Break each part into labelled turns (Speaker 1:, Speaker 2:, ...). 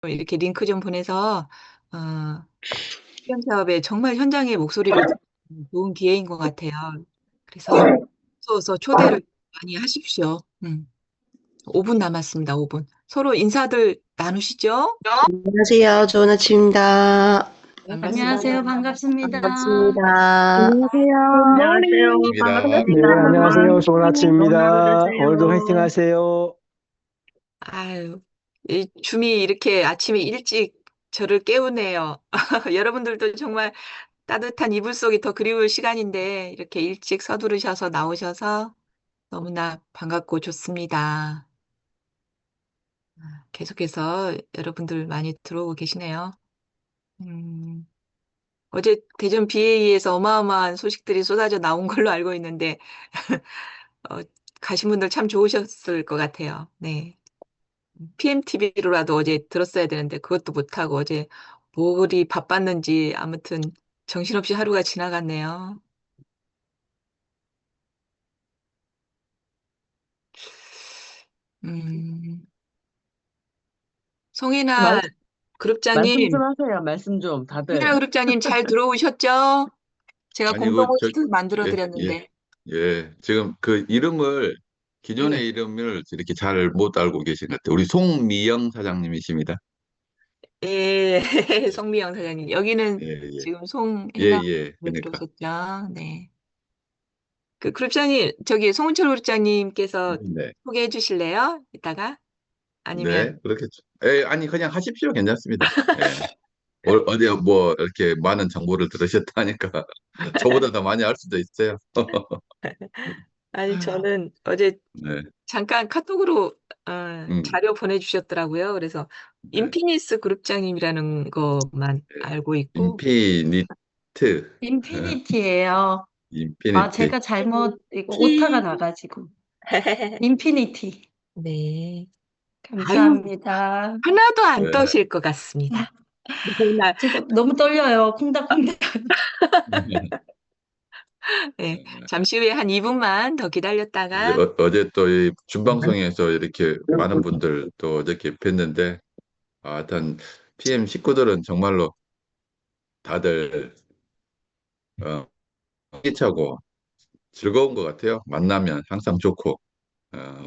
Speaker 1: 이렇게 링크 좀 보내서 수련 사업에 정말 현장의 목소리를 듣는 좋은 기회인 것 같아요. 그래서 어서 초대를 많이 하십시오. 5분 남았습니다. 5분. 서로 인사들 나누시죠?
Speaker 2: 안녕하세요. 좋은 아침입니다.
Speaker 1: 반갑습니다.
Speaker 3: 안녕하세요. 반갑습니다.
Speaker 2: 반갑습니다.
Speaker 4: 안녕하세요.
Speaker 2: 안녕하세요.
Speaker 5: 입니다.
Speaker 4: 네,
Speaker 2: 반갑습니다.
Speaker 4: 안녕하세요. 좋은
Speaker 2: 좋은 하루
Speaker 4: 아침입니다. 오늘도 화이팅
Speaker 2: 되세요.
Speaker 4: 하세요.
Speaker 1: 아유, 이 줌이 이렇게 아침에 일찍 저를 깨우네요. 여러분들도 정말 따뜻한 이불 속이 더 그리울 시간인데 이렇게 일찍 서두르셔서 나오셔서 너무나 반갑고 좋습니다. 계속해서 여러분들 많이 들어오고 계시네요. 음, 어제 대전 BA에서 어마어마한 소식들이 쏟아져 나온 걸로 알고 있는데 어, 가신 분들 참 좋으셨을 것 같아요. 네. PMTV로라도 어제 들었어야 되는데 그것도 못하고 어제 뭐리 바빴는지 아무튼 정신없이 하루가 지나갔네요. 음,
Speaker 5: 말,
Speaker 1: 송혜나
Speaker 5: 말씀
Speaker 1: 그룹장님,
Speaker 5: 좀 하세요. 말씀 좀,
Speaker 1: 송혜나
Speaker 5: 다들.
Speaker 1: 그룹장님 잘 들어오셨죠? 제가
Speaker 6: 아니,
Speaker 1: 공동
Speaker 6: 저,
Speaker 1: 호스트 만들어
Speaker 6: 예, 예,
Speaker 1: 드렸는데.
Speaker 6: 예. 지금 그 이름을,
Speaker 1: 예,
Speaker 6: 기존의 이름을 이렇게 잘 못 알고 계신 것 같아요. 우리 송미영 사장님이십니다.
Speaker 1: 예,
Speaker 6: 예,
Speaker 1: 송미영 사장님. 여기는
Speaker 6: 예, 예,
Speaker 1: 지금
Speaker 6: 예,
Speaker 1: 송혜나
Speaker 6: 예.
Speaker 1: 왜
Speaker 6: 그러니까.
Speaker 1: 들어오셨죠? 네. 그 그룹장님, 저기 송은철 그룹장님께서
Speaker 6: 네,
Speaker 1: 소개해 주실래요? 이따가? 아니면
Speaker 6: 네, 그렇겠죠. 아니, 그냥 하십시오. 괜찮습니다. 예. 어디 뭐, 이렇게 많은 정보를 들으셨다니까. 저보다 더 많이 알 수도 있어요.
Speaker 1: 아니 저는 어제
Speaker 6: 네,
Speaker 1: 잠깐 카톡으로
Speaker 6: 음,
Speaker 1: 자료 보내주셨더라고요. 그래서
Speaker 6: 네.
Speaker 1: 인피니스 그룹장님이라는 것만 알고 있고
Speaker 6: 인피니트,
Speaker 3: 인피니티예요. 아,
Speaker 6: 인피니티.
Speaker 3: 제가 잘못 이거 오타가
Speaker 1: 티
Speaker 3: 나가지고 인피니티.
Speaker 1: 네. 아유
Speaker 3: 감사합니다.
Speaker 1: 하나도 안
Speaker 6: 네.
Speaker 1: 떠실 것 같습니다. 맨날
Speaker 3: 제가 너무 떨려요. 콩닥콩닥.
Speaker 1: 네, 잠시 후에 한 2분만 더
Speaker 6: 이제
Speaker 1: 기다렸다가
Speaker 6: 어제 또 이 준방송에서 이렇게 많은 분들 또 어저께 뵀는데, 하여튼 PM 식구들은 정말로 다들 희차고 즐거운 것 같아요. 만나면 항상 좋고,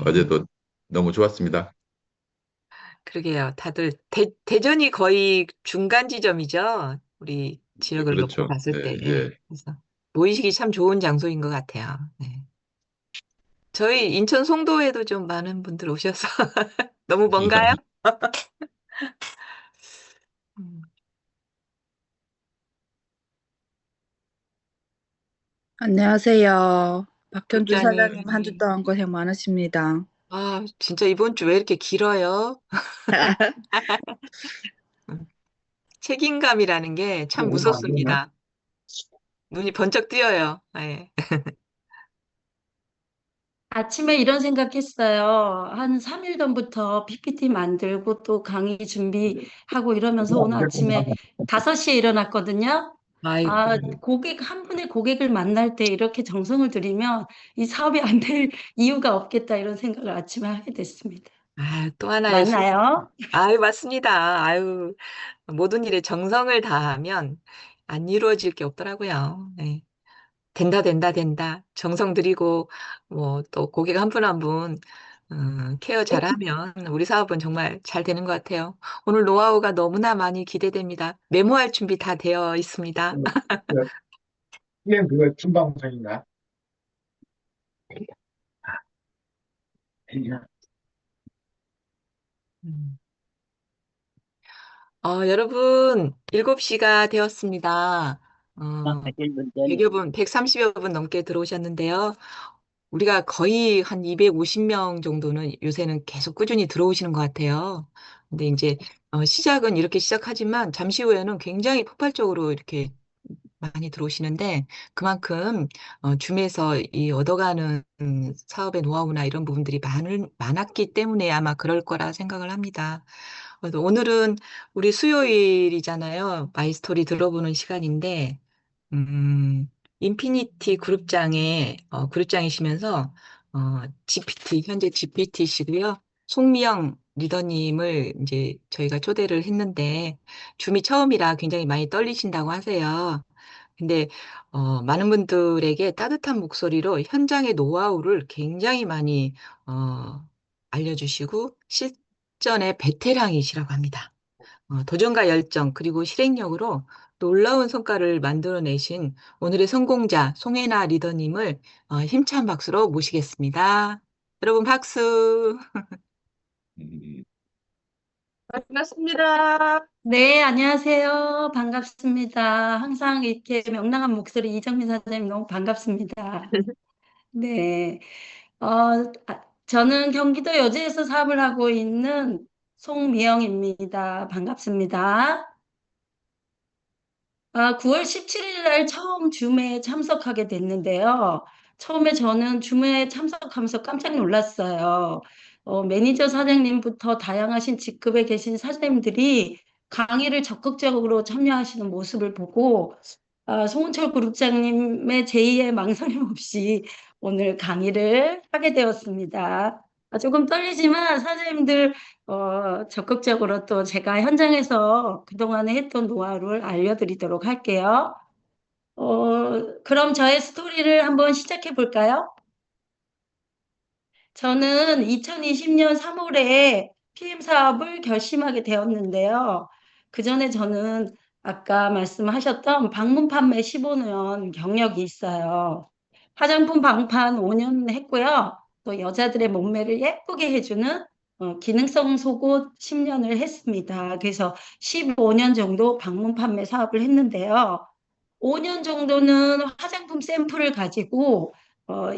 Speaker 6: 어제도 너무 좋았습니다.
Speaker 1: 그러게요. 다들 대전이 거의 중간 지점이죠. 우리
Speaker 6: 네,
Speaker 1: 지역을 놓고
Speaker 6: 그렇죠.
Speaker 1: 봤을
Speaker 6: 예,
Speaker 1: 때. 예.
Speaker 6: 예.
Speaker 1: 그래서 모이시기 참 좋은 장소인 것 같아요. 네. 저희 인천 송도에도 좀 많은 분들 오셔서 너무 먼가요? 음,
Speaker 7: 안녕하세요. 박현주 사장님 한 주
Speaker 1: 국장님.
Speaker 7: 동안 고생 많으십니다.
Speaker 1: 아, 진짜 이번 주 왜 이렇게 길어요? 음, 책임감이라는 게 참 무섭습니다. 눈이 번쩍 뜨여요. 예.
Speaker 3: 아침에 이런 생각했어요. 한 3일 전부터 PPT 만들고 또 강의 준비하고 이러면서 오늘 아침에 5시에 일어났거든요.
Speaker 1: 아이고.
Speaker 3: 아, 한 분의 고객을 만날 때 이렇게 정성을 들이면 이 사업이 안 될 이유가 없겠다 이런 생각을 아침에 하게 됐습니다.
Speaker 1: 아, 또 하나의
Speaker 3: 맞나요?
Speaker 1: 아유, 맞습니다. 아유, 모든 일에 정성을 다하면 안 이루어질 게 없더라고요. 네. 된다, 된다, 된다. 정성 들이고, 뭐, 또 고객 한 분 한 분, 케어 잘하면 우리 사업은 정말 잘 되는 것 같아요. 오늘 노하우가 너무나 많이 기대됩니다. 메모할 준비 다 되어 있습니다.
Speaker 8: 그냥 그거 팀방송인가?
Speaker 1: 음. 여러분, 7시가 되었습니다. 어, 100여 분, 130여 분 넘게 들어오셨는데요. 우리가 거의 한 250명 정도는 요새는 계속 꾸준히 들어오시는 것 같아요. 근데 이제 시작은 이렇게 시작하지만 잠시 후에는 굉장히 폭발적으로 이렇게 많이 들어오시는데 그만큼 줌에서 이 얻어가는 사업의 노하우나 이런 부분들이 많았기 때문에 아마 그럴 거라 생각을 합니다. 그래서 오늘은 우리 수요일이잖아요. 마이스토리 들어보는 시간인데 음, 인피니티 그룹장이시면서 GPT, 현재 GPT시고요. 송미영 리더님을 이제 저희가 초대를 했는데 줌이 처음이라 굉장히 많이 떨리신다고 하세요. 근데 많은 분들에게 따뜻한 목소리로 현장의 노하우를 굉장히 많이 알려주시고 실전의 베테랑이시라고 합니다. 도전과 열정 그리고 실행력으로 놀라운 성과를 만들어내신 오늘의 성공자 송혜나 리더님을 힘찬 박수로 모시겠습니다. 여러분 박수.
Speaker 6: 음,
Speaker 1: 반갑습니다.
Speaker 3: 네, 안녕하세요. 반갑습니다. 항상 이렇게 명랑한 목소리 이정민 사장님 너무 반갑습니다. 네, 저는 경기도 여주에서 사업을 하고 있는 송미영입니다. 반갑습니다. 9월 17일 날 처음 줌에 참석하게 됐는데요. 처음에 저는 줌에 참석하면서 깜짝 놀랐어요. 매니저 사장님부터 다양하신 직급에 계신 사장님들이 강의를 적극적으로 참여하시는 모습을 보고 송은철 그룹장님의 제의에 망설임 없이 오늘 강의를 하게 되었습니다. 조금 떨리지만 사장님들 적극적으로 또 제가 현장에서 그동안에 했던 노하우를 알려드리도록 할게요. 그럼 저의 스토리를 한번 시작해 볼까요? 저는 2020년 3월에 PM 사업을 결심하게 되었는데요. 그 전에 저는 아까 말씀하셨던 방문 판매 15년 경력이 있어요. 화장품 방판 5년 했고요. 또 여자들의 몸매를 예쁘게 해주는 기능성 속옷 10년을 했습니다. 그래서 15년 정도 방문 판매 사업을 했는데요. 5년 정도는 화장품 샘플을 가지고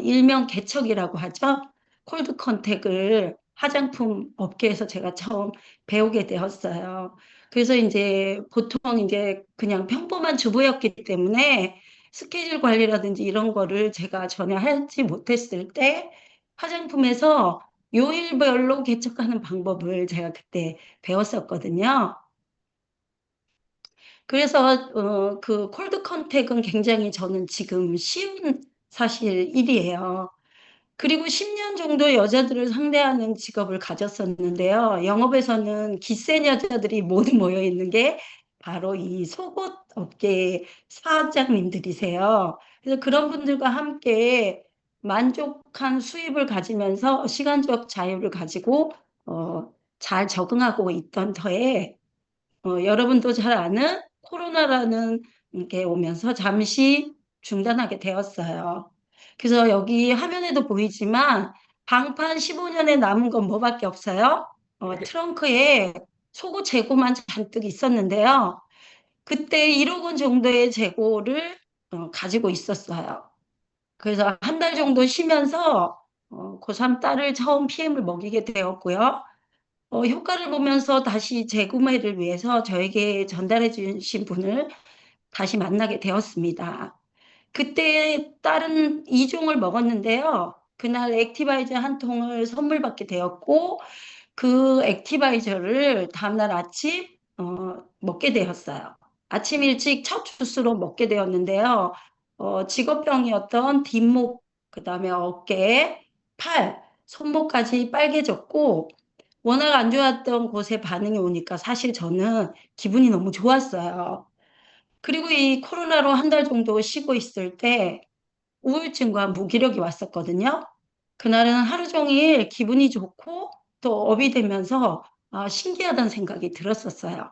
Speaker 3: 일명 개척이라고 하죠. 콜드 컨택을 화장품 업계에서 제가 처음 배우게 되었어요. 그래서 이제 보통 이제 그냥 평범한 주부였기 때문에 스케줄 관리라든지 이런 거를 제가 전혀 하지 못했을 때 화장품에서 요일별로 개척하는 방법을 제가 그때 배웠었거든요. 그래서 그 콜드 컨택은 굉장히 저는 지금 쉬운 사실 일이에요. 그리고 10년 정도 여자들을 상대하는 직업을 가졌었는데요. 영업에서는 기센 여자들이 모두 모여 있는 게 바로 이 속옷 업계 사장님들이세요. 그래서 그런 분들과 함께 만족한 수입을 가지면서 시간적 자유를 가지고 잘 적응하고 있던 터에 여러분도 잘 아는 코로나라는 게 오면서 잠시 중단하게 되었어요. 그래서 여기 화면에도 보이지만 방판 15년에 남은 건 뭐밖에 없어요? 트렁크에 속옷 재고만 잔뜩 있었는데요. 그때 1억 원 정도의 재고를 가지고 있었어요. 그래서 한 달 정도 쉬면서 고3 딸을 처음 PM을 먹이게 되었고요. 효과를 보면서 다시 재구매를 위해서 저에게 전달해 주신 분을 다시 만나게 되었습니다. 그때 다른 2종을 먹었는데요. 그날 액티바이저 한 통을 선물 받게 되었고 그 액티바이저를 다음날 아침 먹게 되었어요. 아침 일찍 첫 주스로 먹게 되었는데요. 직업병이었던 뒷목, 그다음에 어깨, 팔, 손목까지 빨개졌고 워낙 안 좋았던 곳에 반응이 오니까 사실 저는 기분이 너무 좋았어요. 그리고 이 코로나로 한 달 정도 쉬고 있을 때 우울증과 무기력이 왔었거든요. 그날은 하루 종일 기분이 좋고 또 업이 되면서 신기하다는 생각이 들었었어요.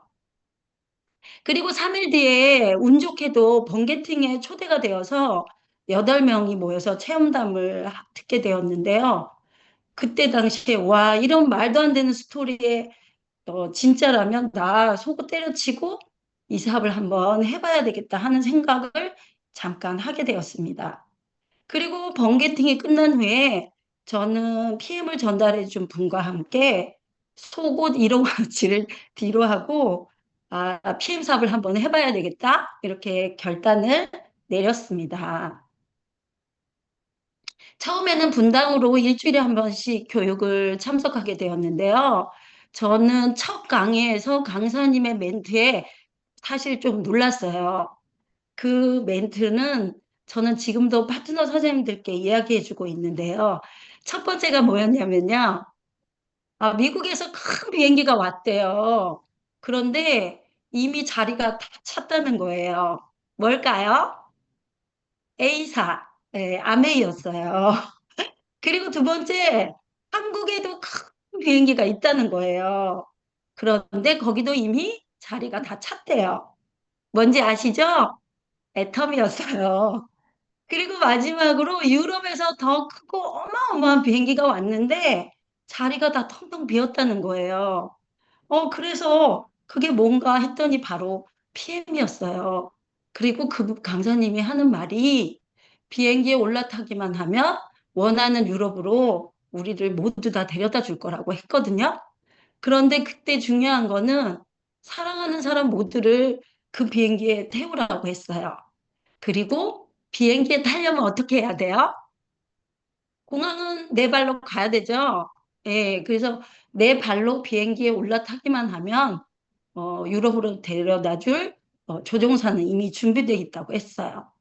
Speaker 3: 그리고 3일 뒤에 운 좋게도 번개팅에 초대가 되어서 8명이 모여서 체험담을 듣게 되었는데요. 그때 당시에 와, 이런 말도 안 되는 스토리에 진짜라면 나 속옷 때려치고 이 사업을 한번 해봐야 되겠다 하는 생각을 잠깐 하게 되었습니다. 그리고 번개팅이 끝난 후에 저는 PM을 전달해 준 분과 함께 속옷 1억 원어치를 뒤로 하고 PM 사업을 한번 해봐야 되겠다 이렇게 결단을 내렸습니다. 처음에는 분당으로 일주일에 한 번씩 교육을 참석하게 되었는데요. 저는 첫 강의에서 강사님의 멘트에 사실 좀 놀랐어요. 그 멘트는 저는 지금도 파트너 선생님들께 이야기해주고 있는데요. 첫 번째가 뭐였냐면요. 미국에서 큰 비행기가 왔대요. 그런데 이미 자리가 다 찼다는 거예요. 뭘까요? A사, 아메이였어요. 그리고 두 번째, 한국에도 큰 비행기가 있다는 거예요. 그런데 거기도 이미 자리가 다 찼대요. 뭔지 아시죠? 애텀이었어요. 그리고 마지막으로 유럽에서 더 크고 어마어마한 비행기가 왔는데 자리가 다 텅텅 비었다는 거예요. 그래서 그게 뭔가 했더니 바로 PM이었어요. 그리고 그 강사님이 하는 말이 비행기에 올라타기만 하면 원하는 유럽으로 우리를 모두 다 데려다 줄 거라고 했거든요. 그런데 그때 중요한 거는 사랑하는 사람 모두를 그 비행기에 태우라고 했어요. 그리고 비행기에 타려면 어떻게 해야 돼요? 공항은 네 발로 가야 되죠. 예, 그래서 네 발로 비행기에 올라타기만 하면 유럽으로 데려다 줄 조종사는 이미 준비되어 있다고 했어요.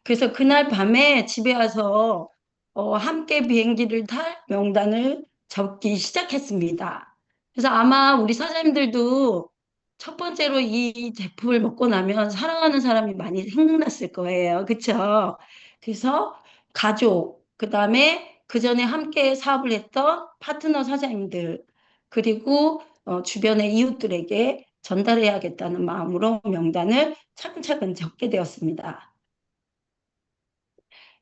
Speaker 3: 그래서 그날 밤에 집에 와서 함께 비행기를 탈 명단을 적기 시작했습니다. 그래서 아마 우리 사장님들도 첫 번째로 이 제품을 먹고 나면 사랑하는 사람이 많이 생각났을 거예요. 그쵸? 그래서 가족, 그 다음에 그 전에 함께 사업을 했던 파트너 사장님들, 그리고 주변의 이웃들에게 전달해야겠다는 마음으로 명단을 차근차근 적게 되었습니다.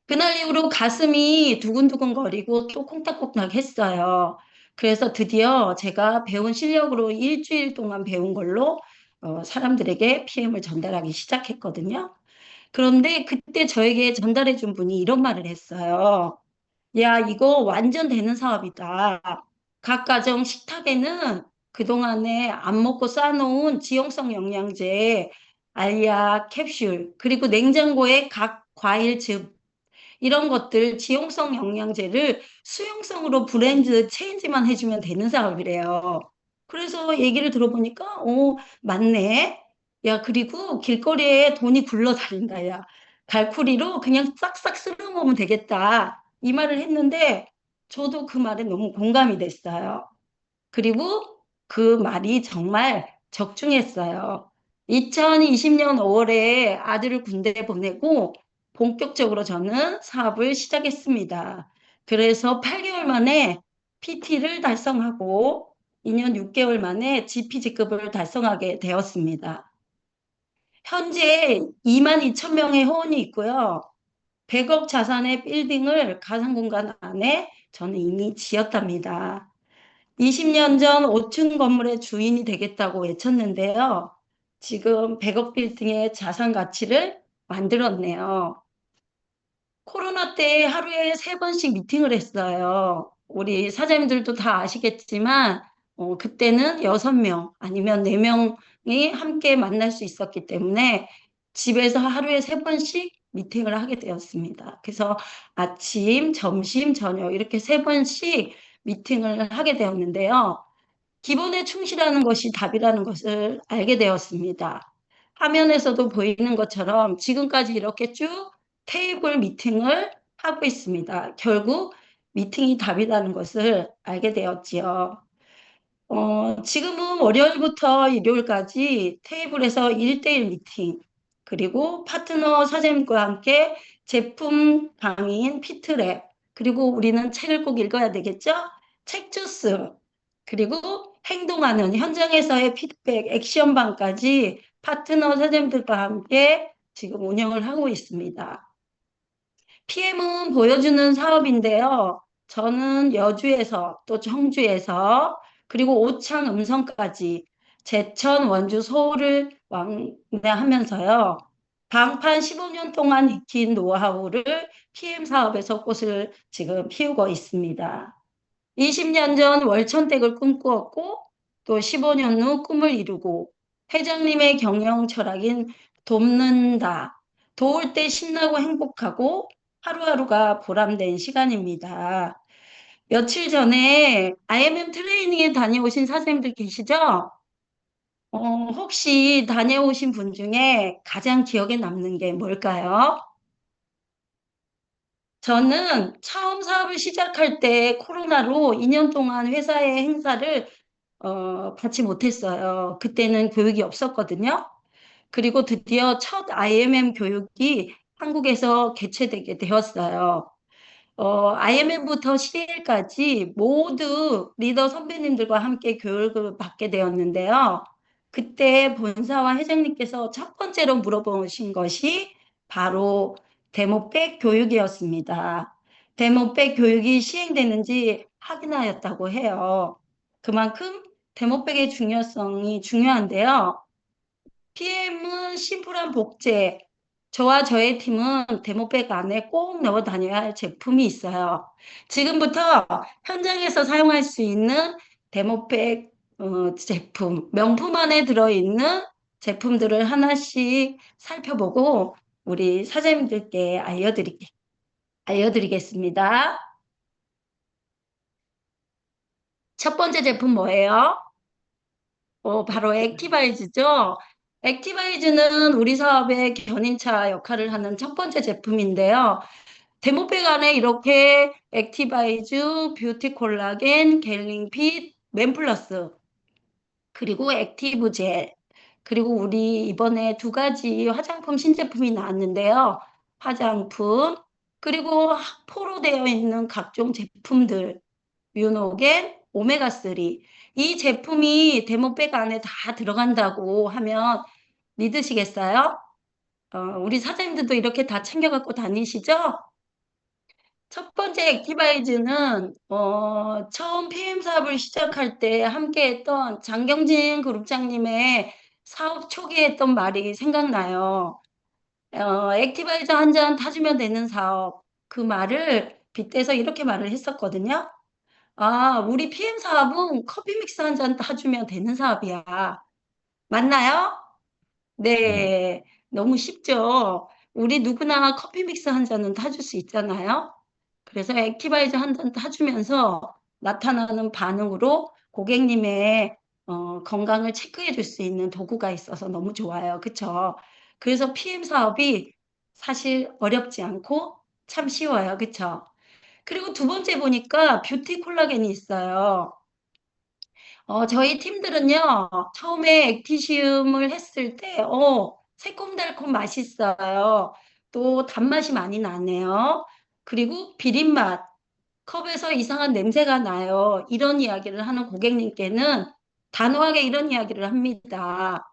Speaker 3: 그날 이후로 가슴이 두근두근 거리고 또 콩닥콩닥 했어요. 그래서 드디어 제가 배운 실력으로 일주일 동안 배운 걸로 사람들에게 PM을 전달하기 시작했거든요. 그런데 그때 저에게 전달해 준 분이 이런 말을 했어요. 야, 이거 완전 되는 사업이다. 각 가정 식탁에는 그동안에 안 먹고 쌓아놓은 지용성 영양제, 알약, 캡슐, 그리고 냉장고에 각 과일즙, 이런 것들 지용성 영양제를 수용성으로 브랜드 체인지만 해주면 되는 사업이래요. 그래서 얘기를 들어보니까, 맞네. 야, 그리고 길거리에 돈이 굴러다닌다, 야. 갈쿠리로 그냥 싹싹 쓸어 먹으면 되겠다. 이 말을 했는데, 저도 그 말에 너무 공감이 됐어요. 그리고 그 말이 정말 적중했어요. 2020년 5월에 아들을 군대에 보내고 본격적으로 저는 사업을 시작했습니다. 그래서 8개월 만에 PT를 달성하고 2년 6개월 만에 GPG급을 달성하게 되었습니다. 현재 2만 2천 명의 회원이 있고요. 100억 자산의 빌딩을 가상공간 안에 저는 이미 지었답니다. 20년 전 5층 건물의 주인이 되겠다고 외쳤는데요. 지금 100억 빌딩의 자산 가치를 만들었네요. 코로나 때 하루에 3번씩 미팅을 했어요. 우리 사장님들도 다 아시겠지만, 그때는 6명 아니면 4명이 함께 만날 수 있었기 때문에 집에서 하루에 3번씩 미팅을 하게 되었습니다. 그래서 아침, 점심, 저녁 이렇게 3번씩 미팅을 하게 되었는데요. 기본에 충실하는 것이 답이라는 것을 알게 되었습니다. 화면에서도 보이는 것처럼 지금까지 이렇게 쭉 테이블 미팅을 하고 있습니다. 결국 미팅이 답이라는 것을 알게 되었지요. 지금은 월요일부터 일요일까지 테이블에서 1대1 미팅, 그리고 파트너 사장님과 함께 제품 강의인 피트랩, 그리고 우리는 책을 꼭 읽어야 되겠죠? 책 주스, 그리고 행동하는 현장에서의 피드백, 액션방까지 파트너 사장님들과 함께 지금 운영을 하고 있습니다. PM은 보여주는 사업인데요. 저는 여주에서 또 청주에서 그리고 오창 음성까지 제천, 원주, 서울을 왕래하면서요. 방판 15년 동안 익힌 노하우를 PM 사업에서 꽃을 지금 피우고 있습니다. 20년 전 월천댁을 꿈꾸었고 또 15년 후 꿈을 이루고 회장님의 경영 철학인 돕는다. 도울 때 신나고 행복하고 하루하루가 보람된 시간입니다. 며칠 전에 IMM 트레이닝에 다녀오신 사장님들 계시죠? 혹시 다녀오신 분 중에 가장 기억에 남는 게 뭘까요? 저는 처음 사업을 시작할 때 코로나로 2년 동안 회사의 행사를 받지 못했어요. 그때는 교육이 없었거든요. 그리고 드디어 첫 IMM 교육이 한국에서 개최되게 되었어요. IMM부터 CL까지 모두 리더 선배님들과 함께 교육을 받게 되었는데요. 그때 본사와 회장님께서 첫 번째로 물어보신 것이 바로 데모백 교육이었습니다. 데모백 교육이 시행되는지 확인하였다고 해요. 그만큼 데모백의 중요성이 중요한데요. PM은 심플한 복제, 저와 저의 팀은 데모백 안에 꼭 넣어 다녀야 할 제품이 있어요. 지금부터 현장에서 사용할 수 있는 데모백 제품, 명품 안에 들어있는 제품들을 하나씩 살펴보고 우리 사장님들께 알려드리겠습니다. 첫 번째 제품 뭐예요? 바로 액티바이즈죠. 액티바이즈는 우리 사업의 견인차 역할을 하는 첫 번째 제품인데요. 데모백 안에 이렇게 액티바이즈, 뷰티 콜라겐, 겔링핏, 맨플러스, 그리고 액티브 젤, 그리고 우리 이번에 2가지 화장품 신제품이 나왔는데요. 화장품, 그리고 포로 되어 있는 각종 제품들, 뮤노겐, 오메가3. 이 제품이 데모백 안에 다 들어간다고 하면 믿으시겠어요? 우리 사장님들도 이렇게 다 챙겨갖고 다니시죠? 첫 번째 액티바이즈는 처음 PM 사업을 시작할 때 함께 했던 장경진 그룹장님의 사업 초기에 했던 말이 생각나요. 액티바이저 한 잔 타주면 되는 사업. 그 말을 빗대서 이렇게 말을 했었거든요. 아, 우리 PM 사업은 커피 믹스 한 잔 타주면 되는 사업이야. 맞나요?
Speaker 6: 네.
Speaker 3: 네, 너무 쉽죠. 우리 누구나 커피 믹스 한 잔은 타줄 수 있잖아요. 그래서 액티바이저 한 잔 타주면서 나타나는 반응으로 고객님의 건강을 체크해 줄 수 있는 도구가 있어서 너무 좋아요. 그쵸? 그래서 PM 사업이 사실 어렵지 않고 참 쉬워요. 그쵸? 그리고 두 번째 보니까 뷰티 콜라겐이 있어요. 저희 팀들은요, 처음에 액티시움을 했을 때, 새콤달콤 맛있어요. 또 단맛이 많이 나네요. 그리고 비린맛, 컵에서 이상한 냄새가 나요. 이런 이야기를 하는 고객님께는 단호하게 이런 이야기를 합니다.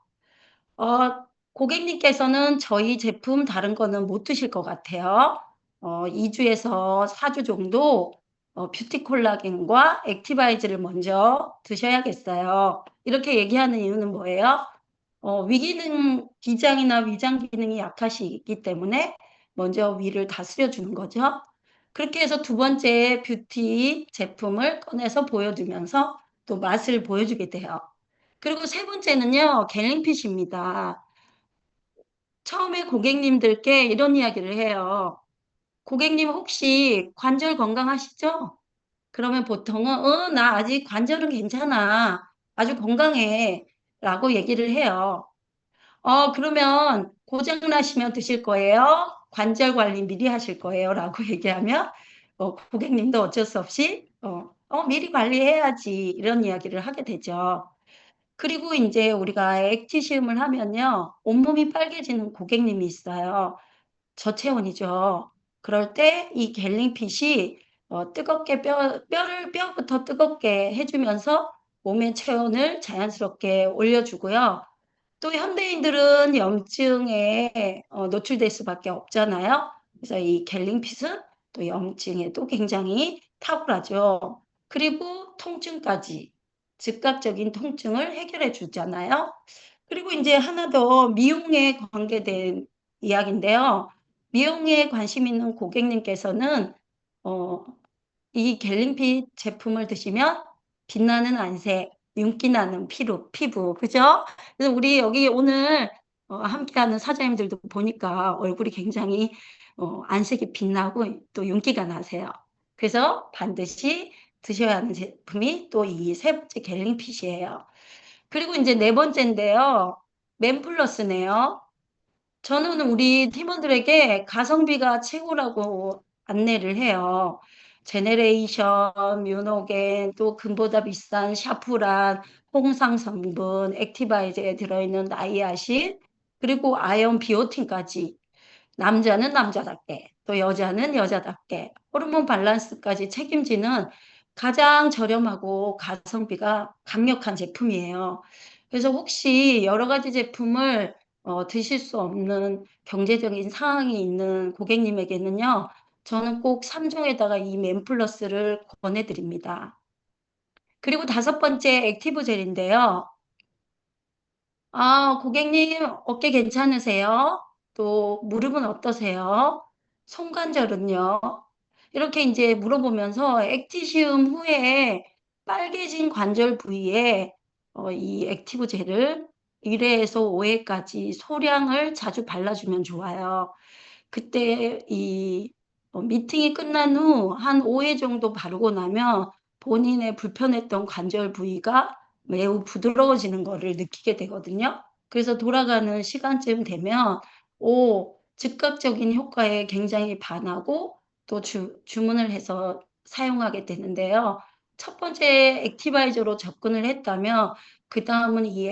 Speaker 3: 고객님께서는 저희 제품 다른 거는 못 드실 것 같아요. 2주에서 4주 정도 뷰티 콜라겐과 액티바이즈를 먼저 드셔야겠어요. 이렇게 얘기하는 이유는 뭐예요? 위기능 기장이나 위장 기능이 약하시기 때문에 먼저 위를 다스려 주는 거죠. 그렇게 해서 두 번째 뷰티 제품을 꺼내서 보여주면서 또 맛을 보여주게 돼요. 그리고 세 번째는요, 갤링핏입니다. 처음에 고객님들께 이런 이야기를 해요. 고객님 혹시 관절 건강하시죠? 그러면 보통은, 나 아직 관절은 괜찮아. 아주 건강해. 라고 얘기를 해요. 그러면 고장 나시면 드실 거예요? 관절 관리 미리 하실 거예요? 라고 얘기하면, 고객님도 어쩔 수 없이, 미리 관리해야지. 이런 이야기를 하게 되죠. 그리고 이제 우리가 액티 시음을 하면요, 온몸이 빨개지는 고객님이 있어요. 저체온이죠. 그럴 때 이 갤링핏이 뜨겁게 뼈부터 뜨겁게 해주면서 몸의 체온을 자연스럽게 올려주고요. 또 현대인들은 염증에 노출될 수밖에 없잖아요. 그래서 이 갤링핏은 또 염증에도 굉장히 탁월하죠. 그리고 통증까지 즉각적인 통증을 해결해 주잖아요. 그리고 이제 하나 더 미용에 관계된 이야기인데요. 미용에 관심 있는 고객님께서는 어, 이 갤링핏 제품을 드시면 빛나는 안색, 윤기 나는 피부, 그죠? 그래서 우리 여기 오늘 함께하는 사장님들도 보니까 얼굴이 굉장히 안색이 빛나고 또 윤기가 나세요. 그래서 반드시 드셔야 하는 제품이 또 이 세 번째 갤링핏이에요. 그리고 이제 네 번째인데요. 맨플러스네요. 저는 우리 팀원들에게 가성비가 최고라고 안내를 해요. 제네레이션, 뮤노겐, 또 금보다 비싼 샤프란, 홍상 성분, 액티바이저에 들어있는 나이아신, 그리고 아연 비오틴까지 남자는 남자답게, 또 여자는 여자답게 호르몬 밸런스까지 책임지는 가장 저렴하고 가성비가 강력한 제품이에요. 그래서 혹시 여러 가지 제품을 드실 수 없는 경제적인 상황이 있는 고객님에게는요, 저는 꼭 3종에다가 이 맨플러스를 권해드립니다. 그리고 다섯 번째 액티브 젤인데요. 고객님, 어깨 괜찮으세요? 또 무릎은 어떠세요? 손관절은요? 이렇게 이제 물어보면서 액티시움 후에 빨개진 관절 부위에 이 액티브 젤을 1회에서 5회까지 소량을 자주 발라주면 좋아요. 그때 이 미팅이 끝난 후 한 5회 정도 바르고 나면 본인의 불편했던 관절 부위가 매우 부드러워지는 거를 느끼게 되거든요. 그래서 돌아가는 시간쯤 되면 즉각적인 효과에 굉장히 반하고 또 주문을 해서 사용하게 되는데요. 첫 번째 액티바이저로 접근을 했다면 그 다음은 이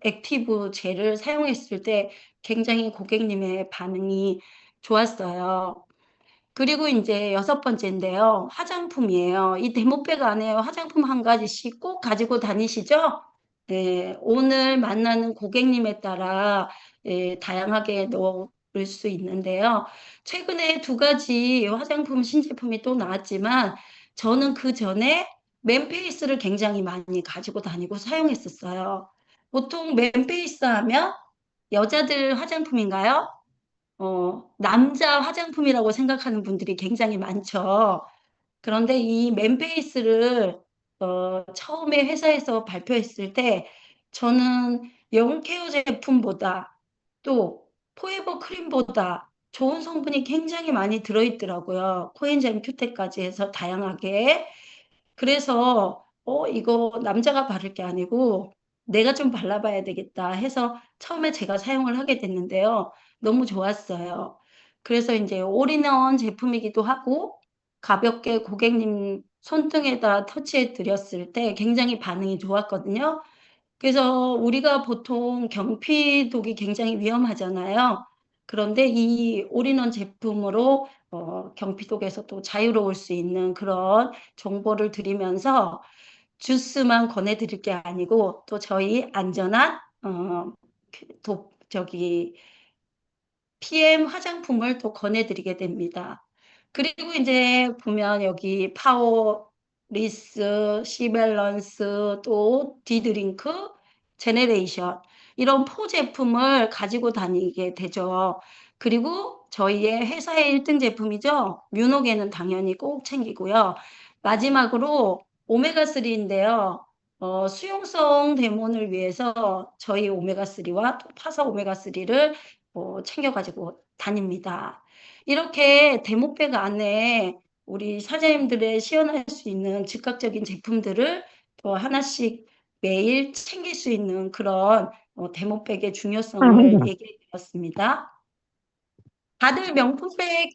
Speaker 3: 액티브 젤을 사용했을 때 굉장히 고객님의 반응이 좋았어요. 그리고 이제 여섯 번째인데요. 화장품이에요. 이 대목백 안에 화장품 한 가지씩 꼭 가지고 다니시죠? 네, 오늘 만나는 고객님에 따라 다양하게 넣을 수 있는데요. 최근에 두 가지 화장품 신제품이 또 나왔지만 저는 그 전에 맨페이스를 굉장히 많이 가지고 다니고 사용했었어요. 보통 맨페이스 하면 여자들 화장품인가요? 남자 화장품이라고 생각하는 분들이 굉장히 많죠. 그런데 이 맨페이스를 처음에 회사에서 발표했을 때 저는 영케어 제품보다 또 포에버 크림보다 좋은 성분이 굉장히 많이 들어있더라고요. 코엔자임 큐텍까지 해서 다양하게. 그래서 이거 남자가 바를 게 아니고 내가 좀 발라봐야 되겠다 해서 처음에 제가 사용을 하게 됐는데요. 너무 좋았어요. 그래서 이제 올인원 제품이기도 하고 가볍게 고객님 손등에다 터치해 드렸을 때 굉장히 반응이 좋았거든요. 그래서 우리가 보통 경피독이 굉장히 위험하잖아요. 그런데 이 올인원 제품으로 경피독에서 또 자유로울 수 있는 그런 정보를 드리면서 주스만 권해드릴 게 아니고 또 저희 안전한 저기 PM 화장품을 또 권해드리게 됩니다. 그리고 이제 보면 여기 파워, 리스, 시밸런스, 또 디드링크, 제네레이션 이런 포 제품을 가지고 다니게 되죠. 그리고 저희의 회사의 1등 제품이죠. 뮤노겐은 당연히 꼭 챙기고요. 마지막으로 오메가3인데요. 수용성 데몬을 위해서 저희 오메가3와 또 파사 오메가3를 챙겨가지고 다닙니다. 이렇게 대목백 안에 우리 사장님들의 시연할 수 있는 즉각적인 제품들을 또 하나씩 매일 챙길 수 있는 그런 대목백의 중요성을 얘기해 드렸습니다. 다들 명품백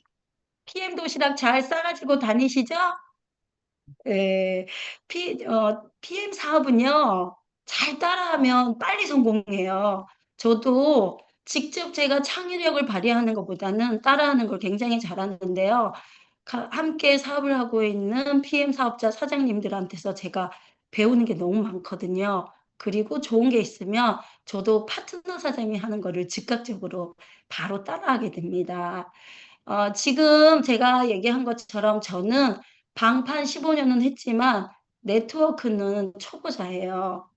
Speaker 3: PM 도시락 잘 싸가지고 다니시죠? 예, PM 사업은요, 잘 따라하면 빨리 성공해요. 저도 직접 제가 창의력을 발휘하는 것보다는 따라하는 걸 굉장히 잘하는데요. 함께 사업을 하고 있는 PM 사업자 사장님들한테서 제가 배우는 게 너무 많거든요. 그리고 좋은 게 있으면 저도 파트너 사장님이 하는 거를 즉각적으로 바로 따라하게 됩니다. 지금 제가 얘기한 것처럼 저는 방판 15년은 했지만 네트워크는 초보자예요.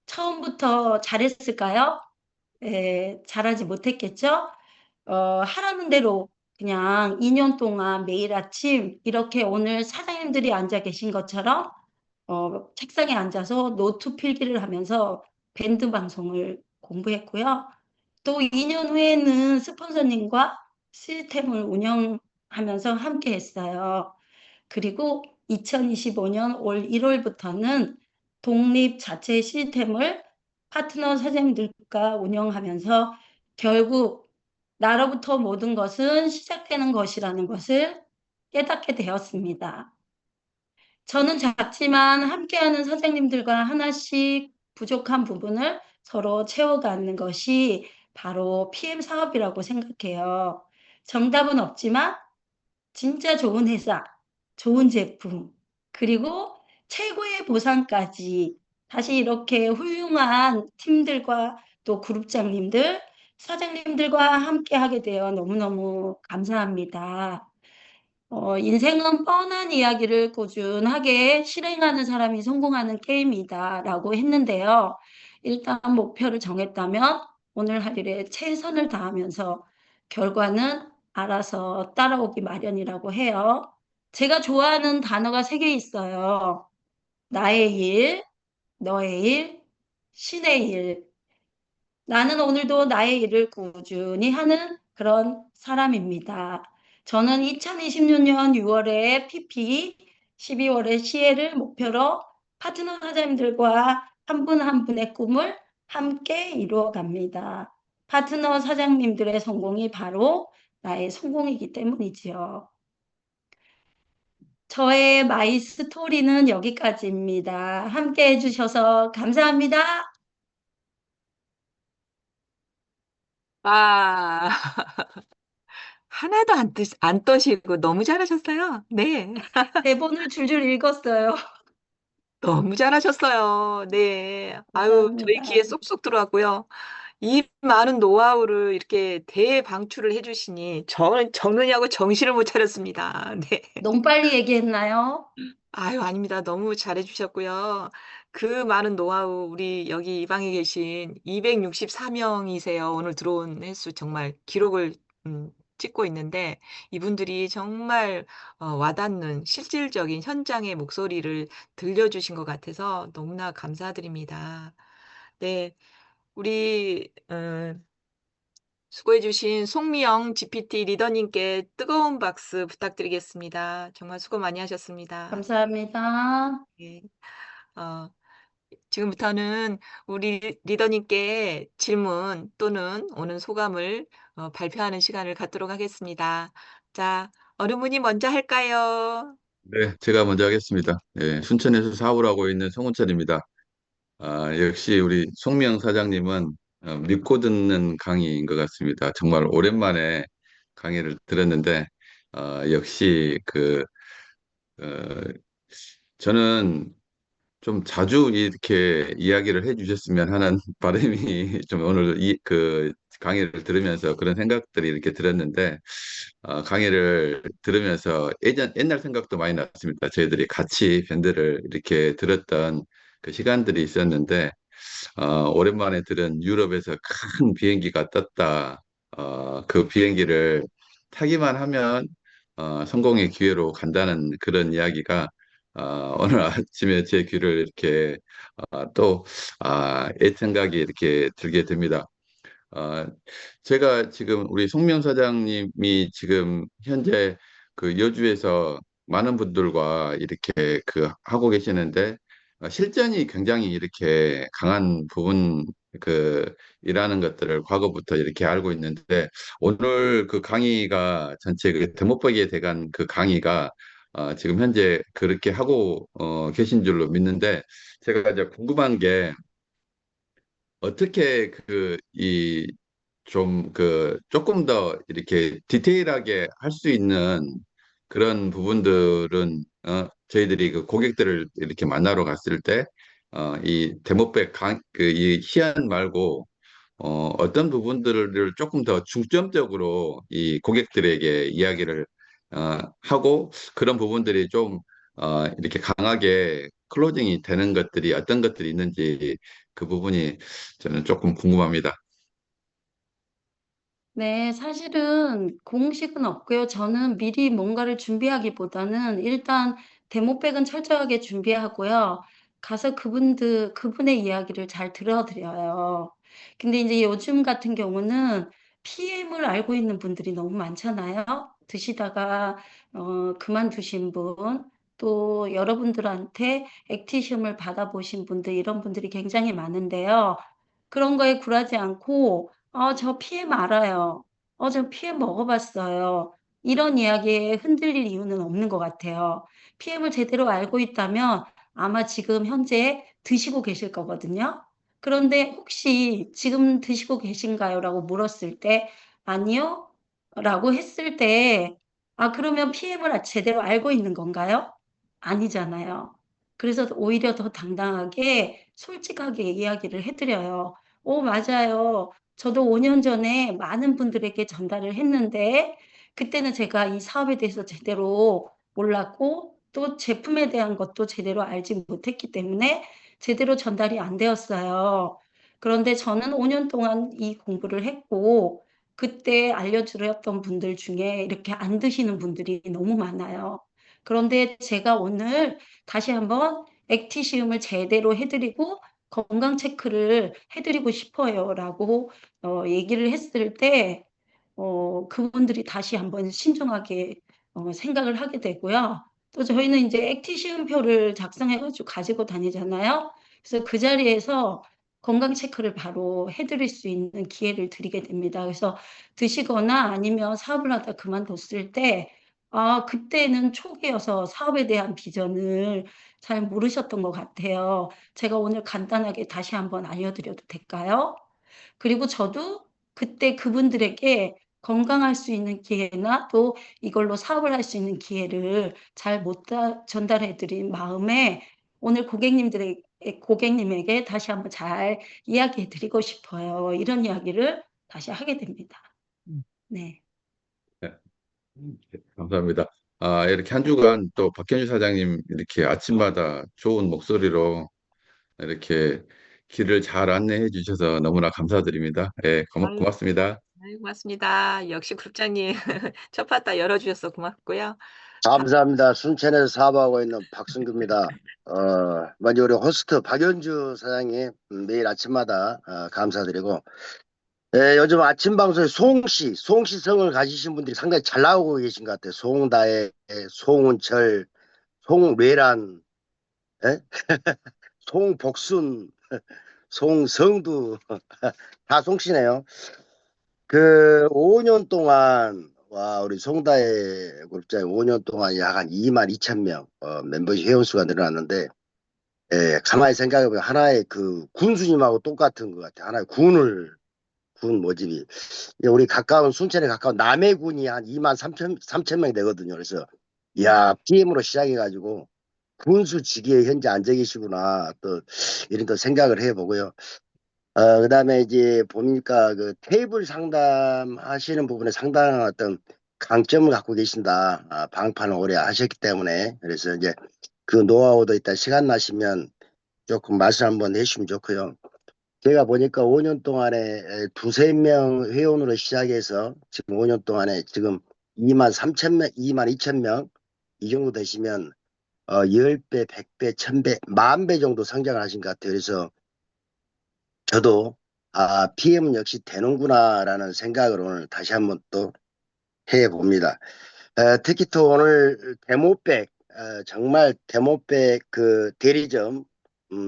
Speaker 3: 처음부터 잘했을까요? 잘하지 못했겠죠? 하라는 대로 그냥 2년 동안 매일 아침 이렇게 오늘 사장님들이 앉아 계신 것처럼 책상에 앉아서 노트 필기를 하면서 밴드 방송을 공부했고요. 또 2년 후에는 스폰서님과 시스템을 운영하면서 함께 했어요. 그리고 2025년 올 1월부터는 독립 자체 시스템을 파트너 사장님들과 운영하면서 결국 나로부터 모든 것은 시작되는 것이라는 것을 깨닫게 되었습니다. 저는 작지만 함께하는 사장님들과 하나씩 부족한 부분을 서로 채워가는 것이 바로 PM 사업이라고 생각해요. 정답은 없지만 진짜 좋은 회사, 좋은 제품, 그리고 최고의 보상까지 다시 이렇게 훌륭한 팀들과 또 그룹장님들, 사장님들과 함께 하게 되어 너무너무 감사합니다. 인생은 뻔한 이야기를 꾸준하게 실행하는 사람이 성공하는 게임이다라고 했는데요. 일단 목표를 정했다면 오늘 할 일에 최선을 다하면서 결과는 알아서 따라오기 마련이라고 해요. 제가 좋아하는 단어가 3개 있어요. 나의 일, 너의 일, 신의 일. 나는 오늘도 나의 일을 꾸준히 하는 그런 사람입니다. 저는 2026년 6월에 PP, 12월에 CL을 목표로 파트너 사장님들과 한 분 한 분의 꿈을 함께 이루어 갑니다. 파트너 사장님들의 성공이 바로 나의 성공이기 때문이지요. 저의 마이 스토리는 여기까지입니다. 함께 해주셔서 감사합니다.
Speaker 1: 와, 하나도 안 떠시고 너무 잘하셨어요. 네.
Speaker 3: 대본을 줄줄 읽었어요.
Speaker 1: 너무 잘하셨어요. 네. 아유, 저희
Speaker 3: 감사합니다.
Speaker 1: 귀에 쏙쏙 들어왔고요. 이 많은 노하우를 이렇게 대방출을 해주시니 저는 적느냐고 정신을 못 차렸습니다. 네.
Speaker 3: 너무 빨리 얘기했나요?
Speaker 1: 아유, 아닙니다. 너무 잘해주셨고요. 그 많은 노하우, 우리 여기 이 방에 계신 264명이세요. 오늘 들어온 횟수 정말 기록을 찍고 있는데 이분들이 정말 와닿는 실질적인 현장의 목소리를 들려주신 것 같아서 너무나 감사드립니다. 네, 우리 수고해주신 송미영 GPT 리더님께 뜨거운 박수 부탁드리겠습니다. 정말 수고 많이 하셨습니다.
Speaker 3: 감사합니다.
Speaker 1: 네. 지금부터는 우리 리더님께 질문 또는 오는 소감을 발표하는 시간을 갖도록 하겠습니다. 자, 어느 분이 먼저 할까요?
Speaker 6: 네, 제가 먼저 하겠습니다. 예, 순천에서 사업을 하고 있는 송은철입니다. 역시 우리 송미영 사장님은 믿고 듣는 강의인 것 같습니다. 정말 오랜만에 강의를 들었는데, 역시 어, 저는 좀 자주 이렇게 이야기를 해주셨으면 하는 바람이 좀 오늘 강의를 들으면서 그런 생각들이 이렇게 들었는데, 강의를 들으면서 옛날 생각도 많이 났습니다. 저희들이 같이 밴드를 이렇게 들었던 그 시간들이 있었는데, 오랜만에 들은 유럽에서 큰 비행기가 떴다. 그 비행기를 타기만 하면 성공의 기회로 간다는 그런 이야기가 오늘 아침에 제 귀를 이렇게 옛 생각이 이렇게 들게 됩니다. 어, 제가 지금 우리 송명 사장님이 지금 현재 그 여주에서 많은 분들과 이렇게 하고 계시는데 실전이 굉장히 이렇게 강한 부분 이라는 것들을 과거부터 이렇게 알고 있는데 오늘 그 강의가 전체 그 대목박이에 대한 그 강의가 지금 현재 그렇게 하고 계신 줄로 믿는데 제가 이제 궁금한 게 어떻게 조금 더 이렇게 디테일하게 할 수 있는 그런 부분들은, 저희들이 그 고객들을 이렇게 만나러 갔을 때, 이 데모백 이 시안 말고, 어떤 부분들을 조금 더 중점적으로 이 고객들에게 이야기를, 하고 그런 부분들이 좀, 이렇게 강하게 클로징이 되는 것들이 어떤 것들이 있는지 그 부분이 저는 조금 궁금합니다.
Speaker 3: 네, 사실은 공식은 없고요. 저는 미리 뭔가를 준비하기보다는 일단 데모백은 철저하게 준비하고요. 가서 그분의 이야기를 잘 들어드려요. 근데 이제 요즘 같은 경우는 PM을 알고 있는 분들이 너무 많잖아요. 드시다가 그만두신 분, 또 여러분들한테 액티시험을 받아보신 분들, 이런 분들이 굉장히 많은데요. 그런 거에 굴하지 않고 저 PM 알아요. 저 PM 먹어봤어요. 이런 이야기에 흔들릴 이유는 없는 것 같아요. PM을 제대로 알고 있다면 아마 지금 현재 드시고 계실 거거든요. 그런데 혹시 지금 드시고 계신가요? 라고 물었을 때 아니요? 라고 했을 때 그러면 PM을 제대로 알고 있는 건가요? 아니잖아요. 그래서 오히려 더 당당하게 솔직하게 이야기를 해드려요. 맞아요. 저도 5년 전에 많은 분들에게 전달을 했는데 그때는 제가 이 사업에 대해서 제대로 몰랐고 또 제품에 대한 것도 제대로 알지 못했기 때문에 제대로 전달이 안 되었어요. 그런데 저는 5년 동안 이 공부를 했고 그때 알려드렸던 분들 중에 이렇게 안 드시는 분들이 너무 많아요. 그런데 제가 오늘 다시 한번 액티시움을 제대로 해드리고 건강 체크를 해드리고 싶어요라고 얘기를 했을 때 그분들이 다시 한번 신중하게 생각을 하게 되고요. 또 저희는 이제 액티시움표를 작성해가지고 가지고 다니잖아요. 그래서 그 자리에서 건강 체크를 바로 해드릴 수 있는 기회를 드리게 됩니다. 그래서 드시거나 아니면 사업을 하다 그만뒀을 때, 그때는 초기여서 사업에 대한 비전을 잘 모르셨던 것 같아요. 제가 오늘 간단하게 다시 한번 알려드려도 될까요? 그리고 저도 그때 그분들에게 건강할 수 있는 기회나 또 이걸로 사업을 할 수 있는 기회를 잘 못 전달해 드린 마음에 오늘 고객님에게 다시 한번 잘 이야기해 드리고 싶어요. 이런 이야기를 다시 하게 됩니다. 네.
Speaker 6: 네, 감사합니다. 이렇게 한 주간 또 박현주 사장님 이렇게 아침마다 좋은 목소리로 이렇게 길을 잘 안내해 주셔서 너무나 감사드립니다. 예,
Speaker 1: 아유,
Speaker 6: 고맙습니다.
Speaker 1: 고맙습니다. 역시 그룹장님 첫 바다 열어주셔서 고맙고요.
Speaker 9: 감사합니다. 순천에서 사업하고 있는 박승규입니다. 먼저 우리 호스트 박연주 사장님 매일 아침마다 감사드리고, 요즘 아침 방송에 송씨 성을 가지신 분들이 상당히 잘 나오고 계신 것 같아요. 송다혜, 송은철, 송뢰란, 예? 송복순, 송성두 다 송씨네요. 그 5년 동안 우리 송다혜 그룹장이 5년 동안 약 한 2만 2천 명 멤버십 회원수가 늘어났는데, 가만히 생각해보면 하나의 그 군수님하고 똑같은 것 같아요. 하나의 군 모집이. 우리 가까운 순천에 가까운 남해군이 한 2만 3천 명이 되거든요. 그래서 야, PM으로 시작해가지고 군수 직위에 현재 앉아 계시구나 또 이런 또 생각을 해보고요. 그다음에 이제 보니까 그 테이블 상담하시는 부분에 상당한 어떤 강점을 갖고 계신다. 방판을 오래 하셨기 때문에. 그래서 이제 그 노하우도 있다. 시간 나시면 조금 말씀 한번 해주시면 좋고요. 제가 보니까 5년 동안에 두세 명 회원으로 시작해서 지금 5년 동안에 지금 2만 3천 명, 2만 2천 명 이 정도 되시면 10배, 100배, 1000배, 10,000배 정도 성장을 하신 것 같아요. 그래서 저도 PM은 역시 되는구나라는 생각을 오늘 다시 한번 또 해봅니다. 특히 또 오늘 데모백, 정말 데모백 그 대리점,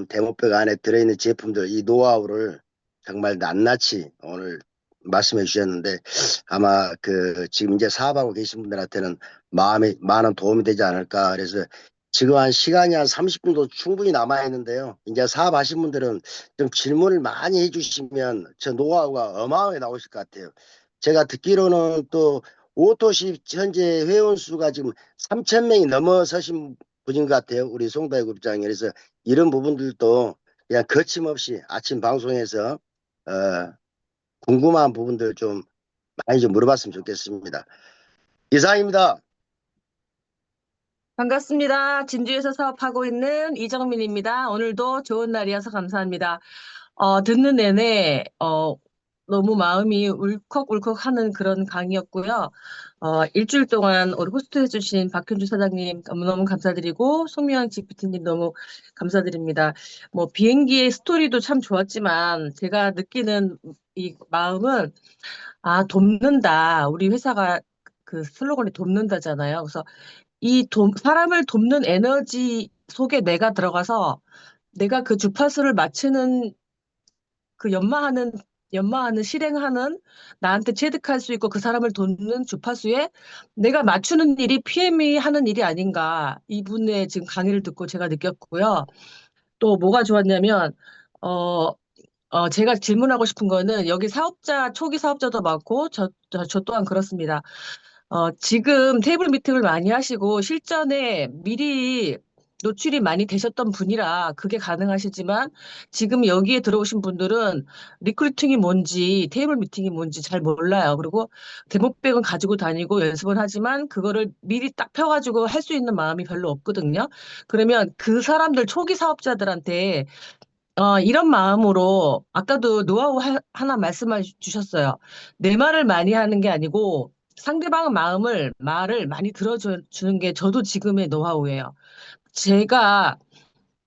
Speaker 9: 데모백 안에 들어있는 제품들, 이 노하우를 정말 낱낱이 오늘 말씀해 주셨는데, 아마 그 지금 이제 사업하고 계신 분들한테는 많은 도움이 되지 않을까. 그래서 지금 한 시간이 한 30분도 충분히 남아 있는데요. 이제 사업하신 분들은 좀 질문을 많이 해주시면 저 노하우가 어마어마하게 나오실 것 같아요. 제가 듣기로는 또 오토십 현재 회원 수가 지금 3천 명이 넘어서신 분인 것 같아요. 우리 송다혜 국장이. 그래서 이런 부분들도 그냥 거침없이 아침 방송에서 궁금한 부분들 좀 많이 좀 물어봤으면 좋겠습니다. 이상입니다.
Speaker 5: 반갑습니다. 진주에서 사업하고 있는 이정민입니다. 오늘도 좋은 날이어서 감사합니다. 듣는 내내 너무 마음이 울컥울컥 하는 그런 강의였고요. 일주일 동안 우리 호스트 해주신 박현주 사장님 너무너무 감사드리고 송미영 GPT님 너무 감사드립니다. 뭐 비행기의 스토리도 참 좋았지만 제가 느끼는 이 마음은 돕는다. 우리 회사가 그 슬로건이 돕는다잖아요. 그래서 사람을 돕는 에너지 속에 내가 들어가서 내가 그 주파수를 맞추는 그 연마하는 연마하는, 실행하는, 나한테 체득할 수 있고 그 사람을 돕는 주파수에 내가 맞추는 일이 PM이 하는 일이 아닌가. 이분의 지금 강의를 듣고 제가 느꼈고요. 또 뭐가 좋았냐면, 어, 제가 질문하고 싶은 거는 여기 사업자, 초기 사업자도 많고, 저 또한 그렇습니다. 지금 테이블 미팅을 많이 하시고 실전에 미리 노출이 많이 되셨던 분이라 그게 가능하시지만 지금 여기에 들어오신 분들은 리크루팅이 뭔지 테이블 미팅이 뭔지 잘 몰라요. 그리고 데모백은 가지고 다니고 연습을 하지만 그거를 미리 딱 펴가지고 할 수 있는 마음이 별로 없거든요. 그러면 그 사람들 초기 사업자들한테 이런 마음으로 아까도 노하우 하나 말씀해 주셨어요. 내 말을 많이 하는 게 아니고 상대방 말을 많이 들어주는 게 저도 지금의 노하우예요. 제가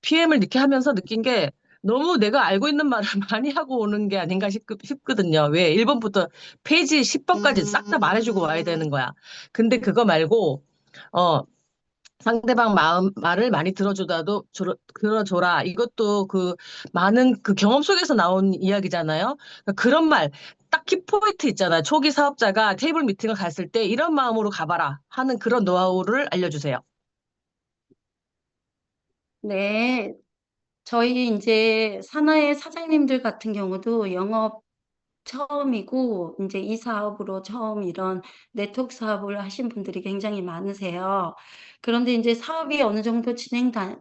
Speaker 5: PM을 이렇게 하면서 느낀 게 너무 내가 알고 있는 말을 많이 하고 오는 게 아닌가 싶거든요. 왜? 1번부터 페이지 10번까지 싹 다 말해주고 와야 되는 거야. 근데 그거 말고, 어, 상대방 말을 많이 들어줘라. 이것도 그 많은 그 경험 속에서 나온 이야기잖아요. 그러니까 그런 말, 딱 키포인트 있잖아요. 초기 사업자가 테이블 미팅을 갔을 때 이런 마음으로 가봐라 하는 그런 노하우를 알려주세요.
Speaker 3: 네, 저희 이제 산하의 사장님들 같은 경우도 영업 처음이고 이제 이 사업으로 처음 이런 네트워크 사업을 하신 분들이 굉장히 많으세요. 그런데 이제 사업이 어느 정도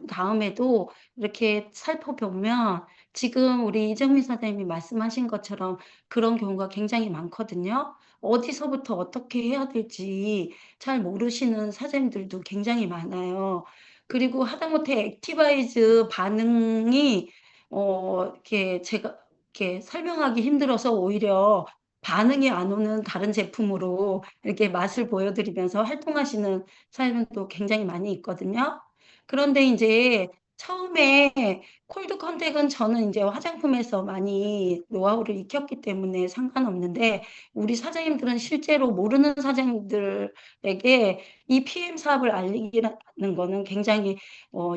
Speaker 3: 다음에도 이렇게 살펴보면 지금 우리 이정미 사장님이 말씀하신 것처럼 그런 경우가 굉장히 많거든요. 어디서부터 어떻게 해야 될지 잘 모르시는 사장님들도 굉장히 많아요. 그리고 하다못해 액티바이즈 반응이 이렇게 제가 이렇게 설명하기 힘들어서 오히려 반응이 안 오는 다른 제품으로 이렇게 맛을 보여드리면서 활동하시는 사람도 굉장히 많이 있거든요. 그런데 이제 처음에 콜드 컨택은 저는 이제 화장품에서 많이 노하우를 익혔기 때문에 상관없는데 우리 사장님들은 실제로 모르는 사장님들에게 이 PM 사업을 알리기라는 거는 굉장히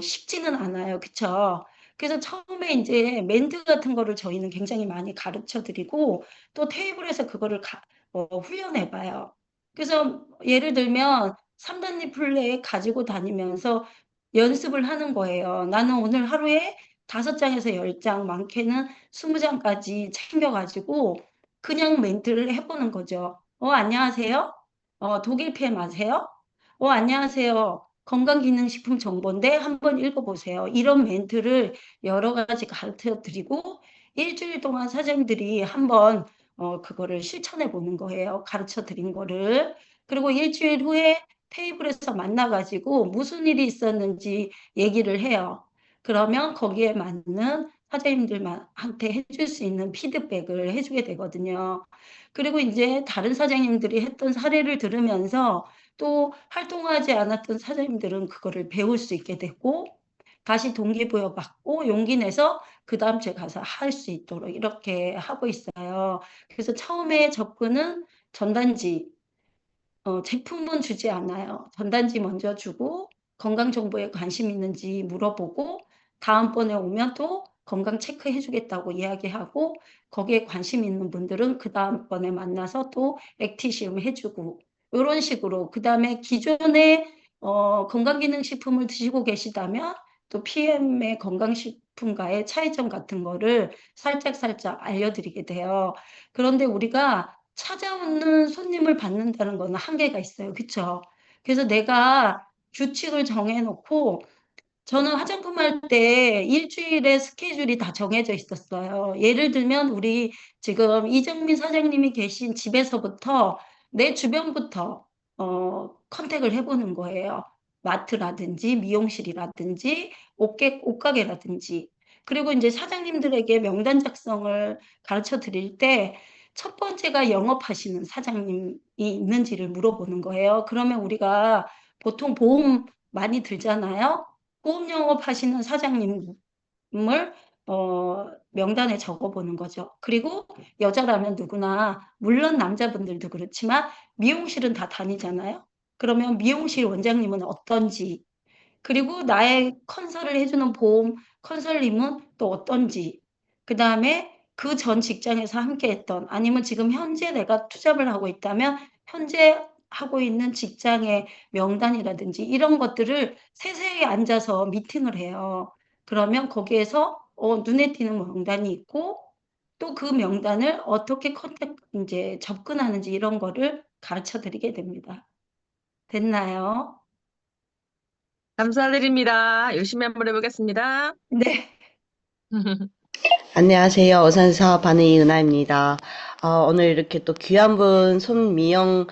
Speaker 3: 쉽지는 않아요. 그쵸? 그래서 처음에 이제 멘트 같은 거를 저희는 굉장히 많이 가르쳐 드리고 또 테이블에서 그거를 훈련해 봐요. 그래서 예를 들면 3단리 플레이 가지고 다니면서 연습을 하는 거예요. 나는 오늘 하루에 5장에서 10장, 많게는 20장까지 챙겨가지고 그냥 멘트를 해보는 거죠. 안녕하세요. 독일 팸 아세요? 안녕하세요. 건강기능식품 정보인데 한번 읽어보세요. 이런 멘트를 여러 가지 가르쳐 드리고 일주일 동안 사장님들이 한번 그거를 실천해 보는 거예요. 가르쳐 드린 거를. 그리고 일주일 후에 테이블에서 만나가지고 무슨 일이 있었는지 얘기를 해요. 그러면 거기에 맞는 사장님들한테 해줄 수 있는 피드백을 해주게 되거든요. 그리고 이제 다른 사장님들이 했던 사례를 들으면서 또 활동하지 않았던 사장님들은 그거를 배울 수 있게 되고 다시 동기부여 받고 용기 내서 그다음 주에 가서 할 수 있도록 이렇게 하고 있어요. 그래서 처음에 접근은 전단지, 제품은 주지 않아요. 전단지 먼저 주고 건강 정보에 관심 있는지 물어보고 다음번에 오면 또 건강 체크해 주겠다고 이야기하고 거기에 관심 있는 분들은 그 다음번에 만나서 또 액티시움 해주고 이런 식으로 그다음에 기존에 건강기능식품을 드시고 계시다면 또 PM의 건강식품과의 차이점 같은 거를 살짝 알려드리게 돼요. 그런데 우리가 찾아오는 손님을 받는다는 거는 한계가 있어요. 그쵸? 그래서 내가 규칙을 정해놓고 저는 화장품 할 때 일주일에 스케줄이 다 정해져 있었어요. 예를 들면 우리 지금 이정민 사장님이 계신 집에서부터 내 주변부터 컨택을 해보는 거예요. 마트라든지 미용실이라든지 옷가게라든지 그리고 이제 사장님들에게 명단 작성을 가르쳐 드릴 때 첫 번째가 영업하시는 사장님이 있는지를 물어보는 거예요. 그러면 우리가 보통 보험 많이 들잖아요. 보험 영업하시는 사장님을 명단에 적어보는 거죠. 그리고 여자라면 누구나 물론 남자분들도 그렇지만 미용실은 다 다니잖아요. 그러면 미용실 원장님은 어떤지 그리고 나의 컨설을 해주는 보험 컨설님은 또 어떤지 그 다음에 그 전 직장에서 함께 했던 아니면 지금 현재 내가 투잡을 하고 있다면 현재 하고 있는 직장의 명단이라든지 이런 것들을 세세히 앉아서 미팅을 해요. 그러면 거기에서 눈에 띄는 명단이 있고 또 그 명단을 어떻게 이제 접근하는지 이런 거를 가르쳐 드리게 됩니다. 됐나요?
Speaker 5: 감사드립니다. 열심히 한번 해보겠습니다.
Speaker 3: 네.
Speaker 2: 안녕하세요. 어산 사업하는 이은하입니다. 오늘 이렇게 또 귀한 분 손미영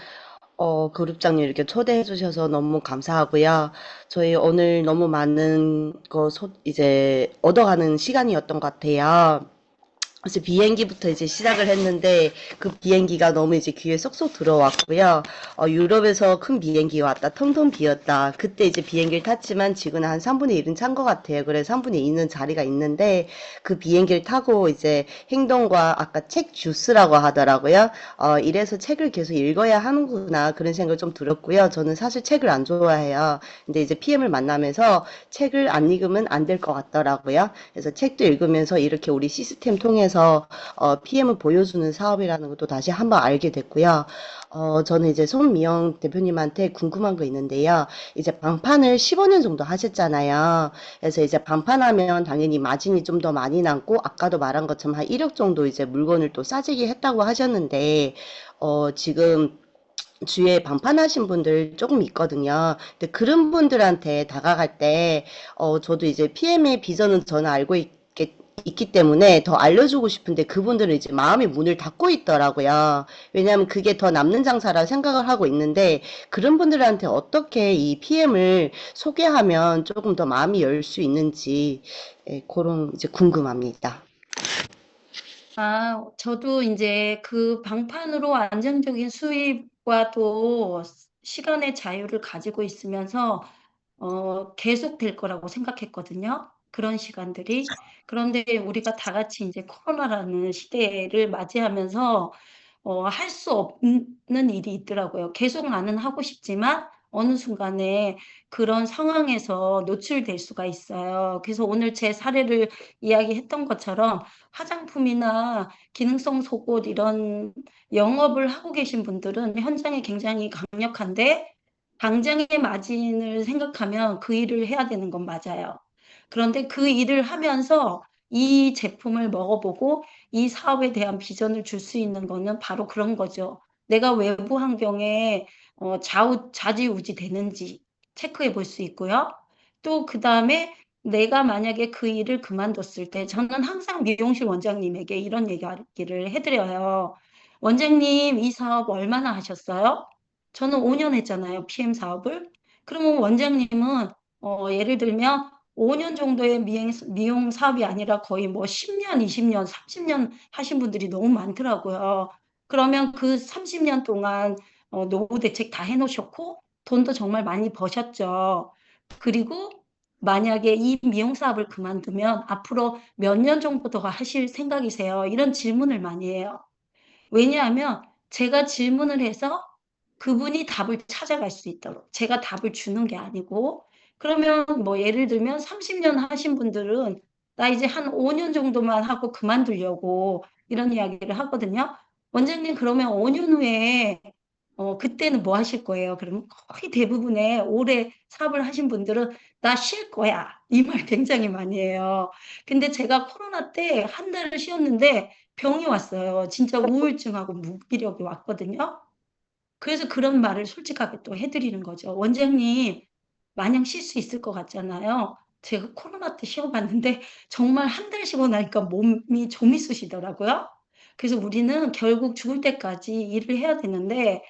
Speaker 2: 그룹장님 이렇게 초대해 주셔서 너무 감사하고요. 저희 오늘 너무 많은 거 이제 얻어가는 시간이었던 것 같아요. 그래서 비행기부터 이제 시작을 했는데 그 비행기가 너무 이제 귀에 쏙쏙 들어왔고요. 유럽에서 큰 비행기가 왔다. 텅텅 비었다. 그때 이제 비행기를 탔지만 지금은 한 3분의 1은 찬 것 같아요. 그래서 3분의 2는 자리가 있는데 그 비행기를 타고 이제 행동과 아까 책 주스라고 하더라고요. 이래서 책을 계속 읽어야 하는구나 그런 생각을 좀 들었고요. 저는 사실 책을 안 좋아해요. 근데 이제 PM을 만나면서 책을 안 읽으면 안 될 것 같더라고요. 그래서 책도 읽으면서 이렇게 우리 시스템 통해서 PM을 보여주는 사업이라는 것도 다시 한번 알게 됐고요. 저는 이제 손미영 대표님한테 궁금한 거 있는데요. 이제 방판을 15년 정도 하셨잖아요. 그래서 이제 방판하면 당연히 마진이 좀 더 많이 남고 아까도 말한 것처럼 한 1억 정도 이제 물건을 또 싸지게 했다고 하셨는데 지금 주위에 방판하신 분들 조금 있거든요. 근데 그런 분들한테 다가갈 때, 저도 이제 PM의 비전은 저는 알고 있기 때문에 더 알려주고 싶은데 그분들은 이제 마음의 문을 닫고 있더라고요. 왜냐하면 그게 더 남는 장사라 생각을 하고 있는데 그런 분들한테 어떻게 이 PM을 소개하면 조금 더 마음이 열 수 있는지 그런 이제 궁금합니다.
Speaker 3: 저도 이제 그 방판으로 안정적인 수입과 또 시간의 자유를 가지고 있으면서 계속 될 거라고 생각했거든요. 그런 시간들이. 그런데 우리가 다 같이 이제 코로나라는 시대를 맞이하면서 할 수 없는 일이 있더라고요. 계속 나는 하고 싶지만 어느 순간에 그런 상황에서 노출될 수가 있어요. 그래서 오늘 제 사례를 이야기했던 것처럼 화장품이나 기능성 속옷 이런 영업을 하고 계신 분들은 현장에 굉장히 강력한데 당장의 마진을 생각하면 그 일을 해야 되는 건 맞아요. 그런데 그 일을 하면서 이 제품을 먹어보고 이 사업에 대한 비전을 줄 수 있는 거는 바로 그런 거죠. 내가 외부 환경에 좌지우지 되는지 체크해 볼 수 있고요. 또 그다음에 내가 만약에 그 일을 그만뒀을 때 저는 항상 미용실 원장님에게 이런 얘기를 해드려요. 원장님, 이 사업 얼마나 하셨어요? 저는 5년 했잖아요, PM 사업을. 그러면 원장님은 예를 들면 5년 정도의 미용 사업이 아니라 거의 뭐 10년, 20년, 30년 하신 분들이 너무 많더라고요. 그러면 그 30년 동안 노후 대책 다 해놓으셨고 돈도 정말 많이 버셨죠. 그리고 만약에 이 미용 사업을 그만두면 앞으로 몇 년 정도 더 하실 생각이세요? 이런 질문을 많이 해요. 왜냐하면 제가 질문을 해서 그분이 답을 찾아갈 수 있도록 제가 답을 주는 게 아니고 그러면 뭐 예를 들면 30년 하신 분들은 나 이제 한 5년 정도만 하고 그만두려고 이런 이야기를 하거든요. 원장님 그러면 5년 후에 그때는 뭐 하실 거예요? 그러면 거의 대부분의 오래 사업을 하신 분들은 나 쉴 거야. 이 말 굉장히 많이 해요. 근데 제가 코로나 때 한 달을 쉬었는데 병이 왔어요. 진짜 우울증하고 무기력이 왔거든요. 그래서 그런 말을 솔직하게 또 해드리는 거죠. 원장님, 마냥 쉴 수 있을 것 같잖아요. 제가 코로나 때 쉬어봤는데 정말 한 달 쉬고 나니까 몸이 좀이 쑤시더라고요. 그래서 우리는 결국 죽을 때까지 일을 해야 되는데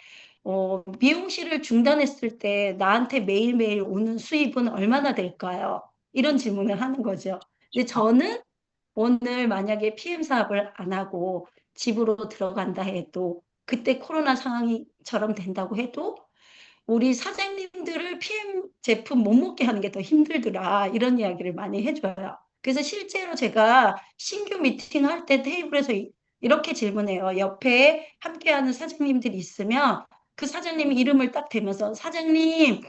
Speaker 3: 미용실을 중단했을 때 나한테 매일매일 오는 수입은 얼마나 될까요? 이런 질문을 하는 거죠. 근데 저는 오늘 만약에 PM 사업을 안 하고 집으로 들어간다 해도 그때 코로나 상황이처럼 된다고 해도 우리 사장님들을 PM 제품 못 먹게 하는 게 더 힘들더라. 이런 이야기를 많이 해줘요. 그래서 실제로 제가 신규 미팅할 때 테이블에서 이렇게 질문해요. 옆에 함께하는 사장님들이 있으면 그 사장님 이름을 딱 대면서 사장님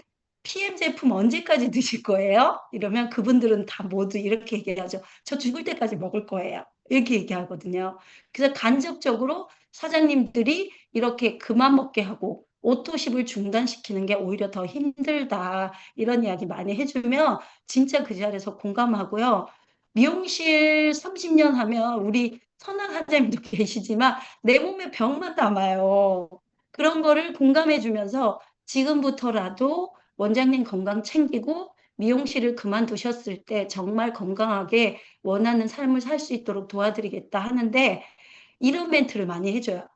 Speaker 3: PM 제품 언제까지 드실 거예요? 이러면 그분들은 다 모두 이렇게 얘기하죠. 저 죽을 때까지 먹을 거예요. 이렇게 얘기하거든요. 그래서 간접적으로 사장님들이 이렇게 그만 먹게 하고 오토십을 중단시키는 게 오히려 더 힘들다. 이런 이야기 많이 해주면 진짜 그 자리에서 공감하고요. 미용실 30년 하면 우리 선한 사장님도 계시지만 내 몸에 병만 남아요. 그런 거를 공감해 주면서 지금부터라도 원장님 건강 챙기고 미용실을 그만두셨을 때 정말 건강하게 원하는 삶을 살 수 있도록 도와드리겠다 하는데 이런 멘트를 많이 해줘요.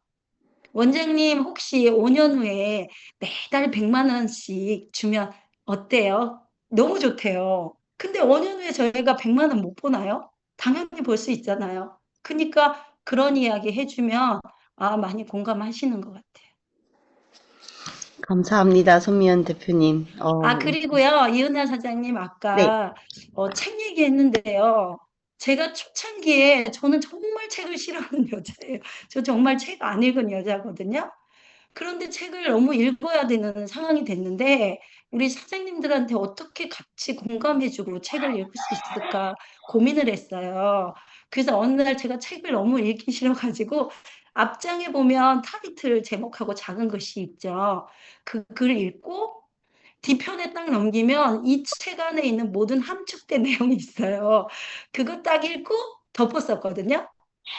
Speaker 3: 원장님 혹시 5년 후에 매달 100만 원씩 주면 어때요? 너무 좋대요. 근데 5년 후에 저희가 100만 원 못 보나요? 당연히 볼 수 있잖아요. 그러니까 그런 이야기 해주면 많이 공감하시는 것 같아요.
Speaker 2: 감사합니다, 손미연 대표님.
Speaker 3: 그리고요, 이은하 사장님,
Speaker 2: 네.
Speaker 3: 아까 책 얘기했는데요. 제가 초창기에 저는 정말 책을 싫어하는 여자예요. 저 정말 책 안 읽은 여자거든요. 그런데 책을 너무 읽어야 되는 상황이 됐는데, 우리 사장님들한테 어떻게 같이 공감해주고 책을 읽을 수 있을까 고민을 했어요. 그래서 어느 날 제가 책을 너무 읽기 싫어가지고, 앞장에 보면 타이틀 제목하고 작은 글씨 있죠. 그 글을 읽고, 뒤편에 딱 넘기면 이 책 안에 있는 모든 함축된 내용이 있어요. 그거 딱 읽고 덮었었거든요.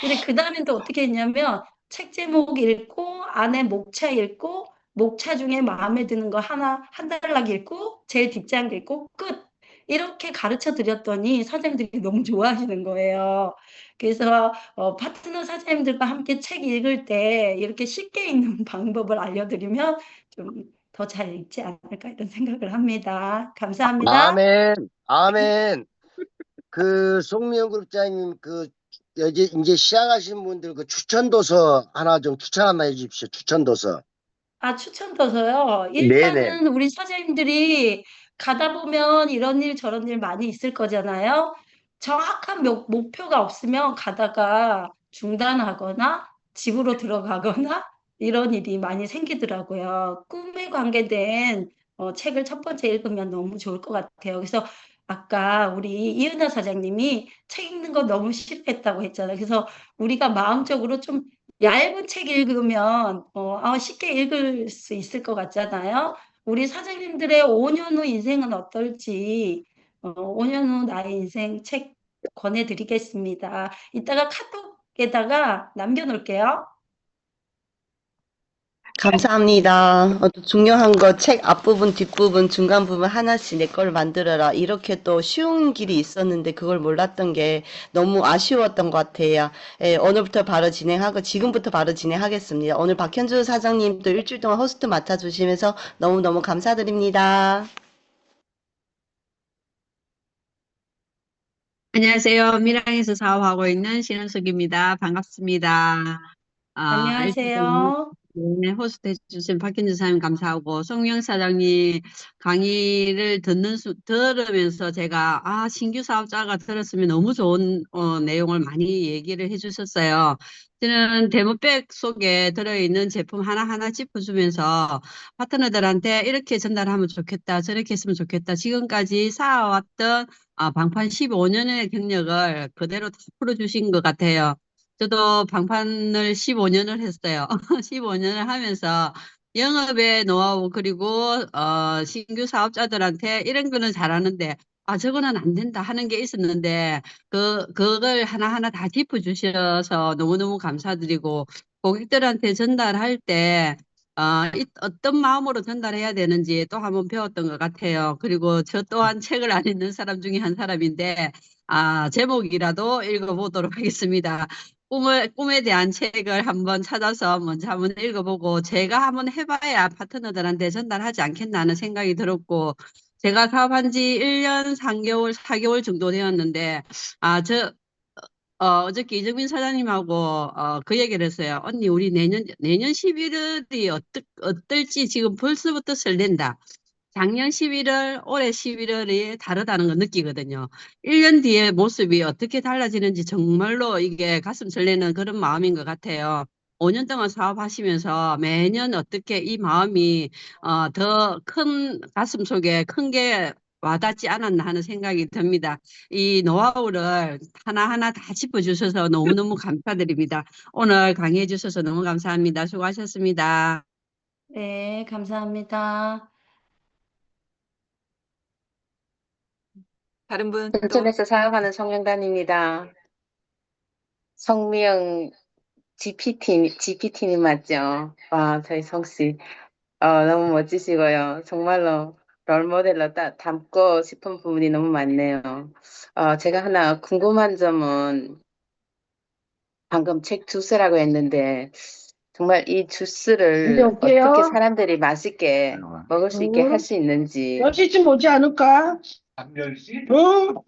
Speaker 3: 근데 그 다음엔 또 어떻게 했냐면 책 제목 읽고 안에 목차 읽고 목차 중에 마음에 드는 거 하나 한 단락 읽고 제일 뒷장 읽고 끝. 이렇게 가르쳐 드렸더니 사장님들이 너무 좋아하시는 거예요. 그래서 파트너 사장님들과 함께 책 읽을 때 이렇게 쉽게 읽는 방법을 알려드리면 좀 더 잘 읽지 않을까 이런 생각을 합니다. 감사합니다.
Speaker 9: 아멘, 아멘. 그 송미영 그룹장님 이제 시작하신 분들 그 추천 도서 하나 좀 추천 한번 해주십시오. 추천 도서.
Speaker 3: 추천 더서요.
Speaker 9: 네네.
Speaker 3: 일단은 우리 사장님들이 가다 보면 이런 일 저런 일 많이 있을 거잖아요. 정확한 목표가 없으면 가다가 중단하거나 집으로 들어가거나 이런 일이 많이 생기더라고요. 꿈에 관계된 책을 첫 번째 읽으면 너무 좋을 것 같아요. 그래서 아까 우리 이은하 사장님이 책 읽는 거 너무 싫어했다고 했잖아요. 그래서 우리가 마음적으로 좀 얇은 책 읽으면 쉽게 읽을 수 있을 것 같잖아요. 우리 사장님들의 5년 후 인생은 어떨지 5년 후 나의 인생 책 권해드리겠습니다. 이따가 카톡에다가 남겨놓을게요.
Speaker 2: 감사합니다. 또 중요한 거 책 앞부분, 뒷부분, 중간 부분 하나씩 내 걸 만들어라. 이렇게 또 쉬운 길이 있었는데 그걸 몰랐던 게 너무 아쉬웠던 것 같아요. 오늘부터 바로 진행하고 지금부터 바로 진행하겠습니다. 오늘 박현주 사장님 또 일주일 동안 호스트 맡아주시면서 너무너무 감사드립니다.
Speaker 10: 안녕하세요. 밀양에서 사업하고 있는 신은숙입니다. 반갑습니다. 일단
Speaker 3: 안녕하세요.
Speaker 10: 네, 호스트 해주신 박현주 사장님 감사하고 송영 사장님 강의를 들으면서 제가 신규 사업자가 들었으면 너무 좋은 내용을 많이 얘기를 해주셨어요. 저는 데모백 속에 들어있는 제품 하나하나 짚어주면서 파트너들한테 이렇게 전달하면 좋겠다, 저렇게 했으면 좋겠다, 지금까지 쌓아왔던 방판 15년의 경력을 그대로 다 풀어주신 것 같아요. 저도 방판을 15년을 했어요. 15년을 하면서 영업의 노하우 그리고 신규 사업자들한테 이런 거는 잘하는데 저거는 안 된다 하는 게 있었는데 그걸 하나하나 다 짚어주셔서 너무너무 감사드리고 고객들한테 전달할 때 어떤 마음으로 전달해야 되는지 또 한번 배웠던 것 같아요. 그리고 저 또한 책을 안 읽는 사람 중에 한 사람인데 제목이라도 읽어보도록 하겠습니다. 꿈에 대한 책을 한번 찾아서 먼저 한번 읽어보고 제가 한번 해봐야 파트너들한테 전달하지 않겠나 하는 생각이 들었고 제가 사업한 지 1년 3개월, 4개월 정도 되었는데 어저께 이정민 사장님하고 그 얘기를 했어요. 언니 우리 내년 11월이 어떨지 지금 벌써부터 설렌다. 작년 11월, 올해 11월이 다르다는 걸 느끼거든요. 1년 뒤에 모습이 어떻게 달라지는지 정말로 이게 가슴 설레는 그런 마음인 것 같아요. 5년 동안 사업하시면서 매년 어떻게 이 마음이 더 큰 가슴 속에 큰 게 와닿지 않았나 하는 생각이 듭니다. 이 노하우를 하나하나 다 짚어주셔서 너무너무 감사드립니다. 오늘 강의해 주셔서 너무 감사합니다. 수고하셨습니다.
Speaker 3: 네, 감사합니다.
Speaker 1: 다른 분 또,
Speaker 11: 인터넷에서 사용하는 성명단입니다. 성미영 GPT님 맞죠? 와, 저희 성씨. 너무 멋지시고요. 정말로 롤모델로 닮고 싶은 부분이 너무 많네요. 제가 하나 궁금한 점은 방금 책 주스라고 했는데, 정말 이
Speaker 12: 이제
Speaker 11: 주스를 어떻게
Speaker 12: 올게요.
Speaker 11: 사람들이 맛있게 먹을 수 있게 할 수 있는지.
Speaker 12: 10시쯤 오지 않을까?
Speaker 8: 10시?
Speaker 12: 어?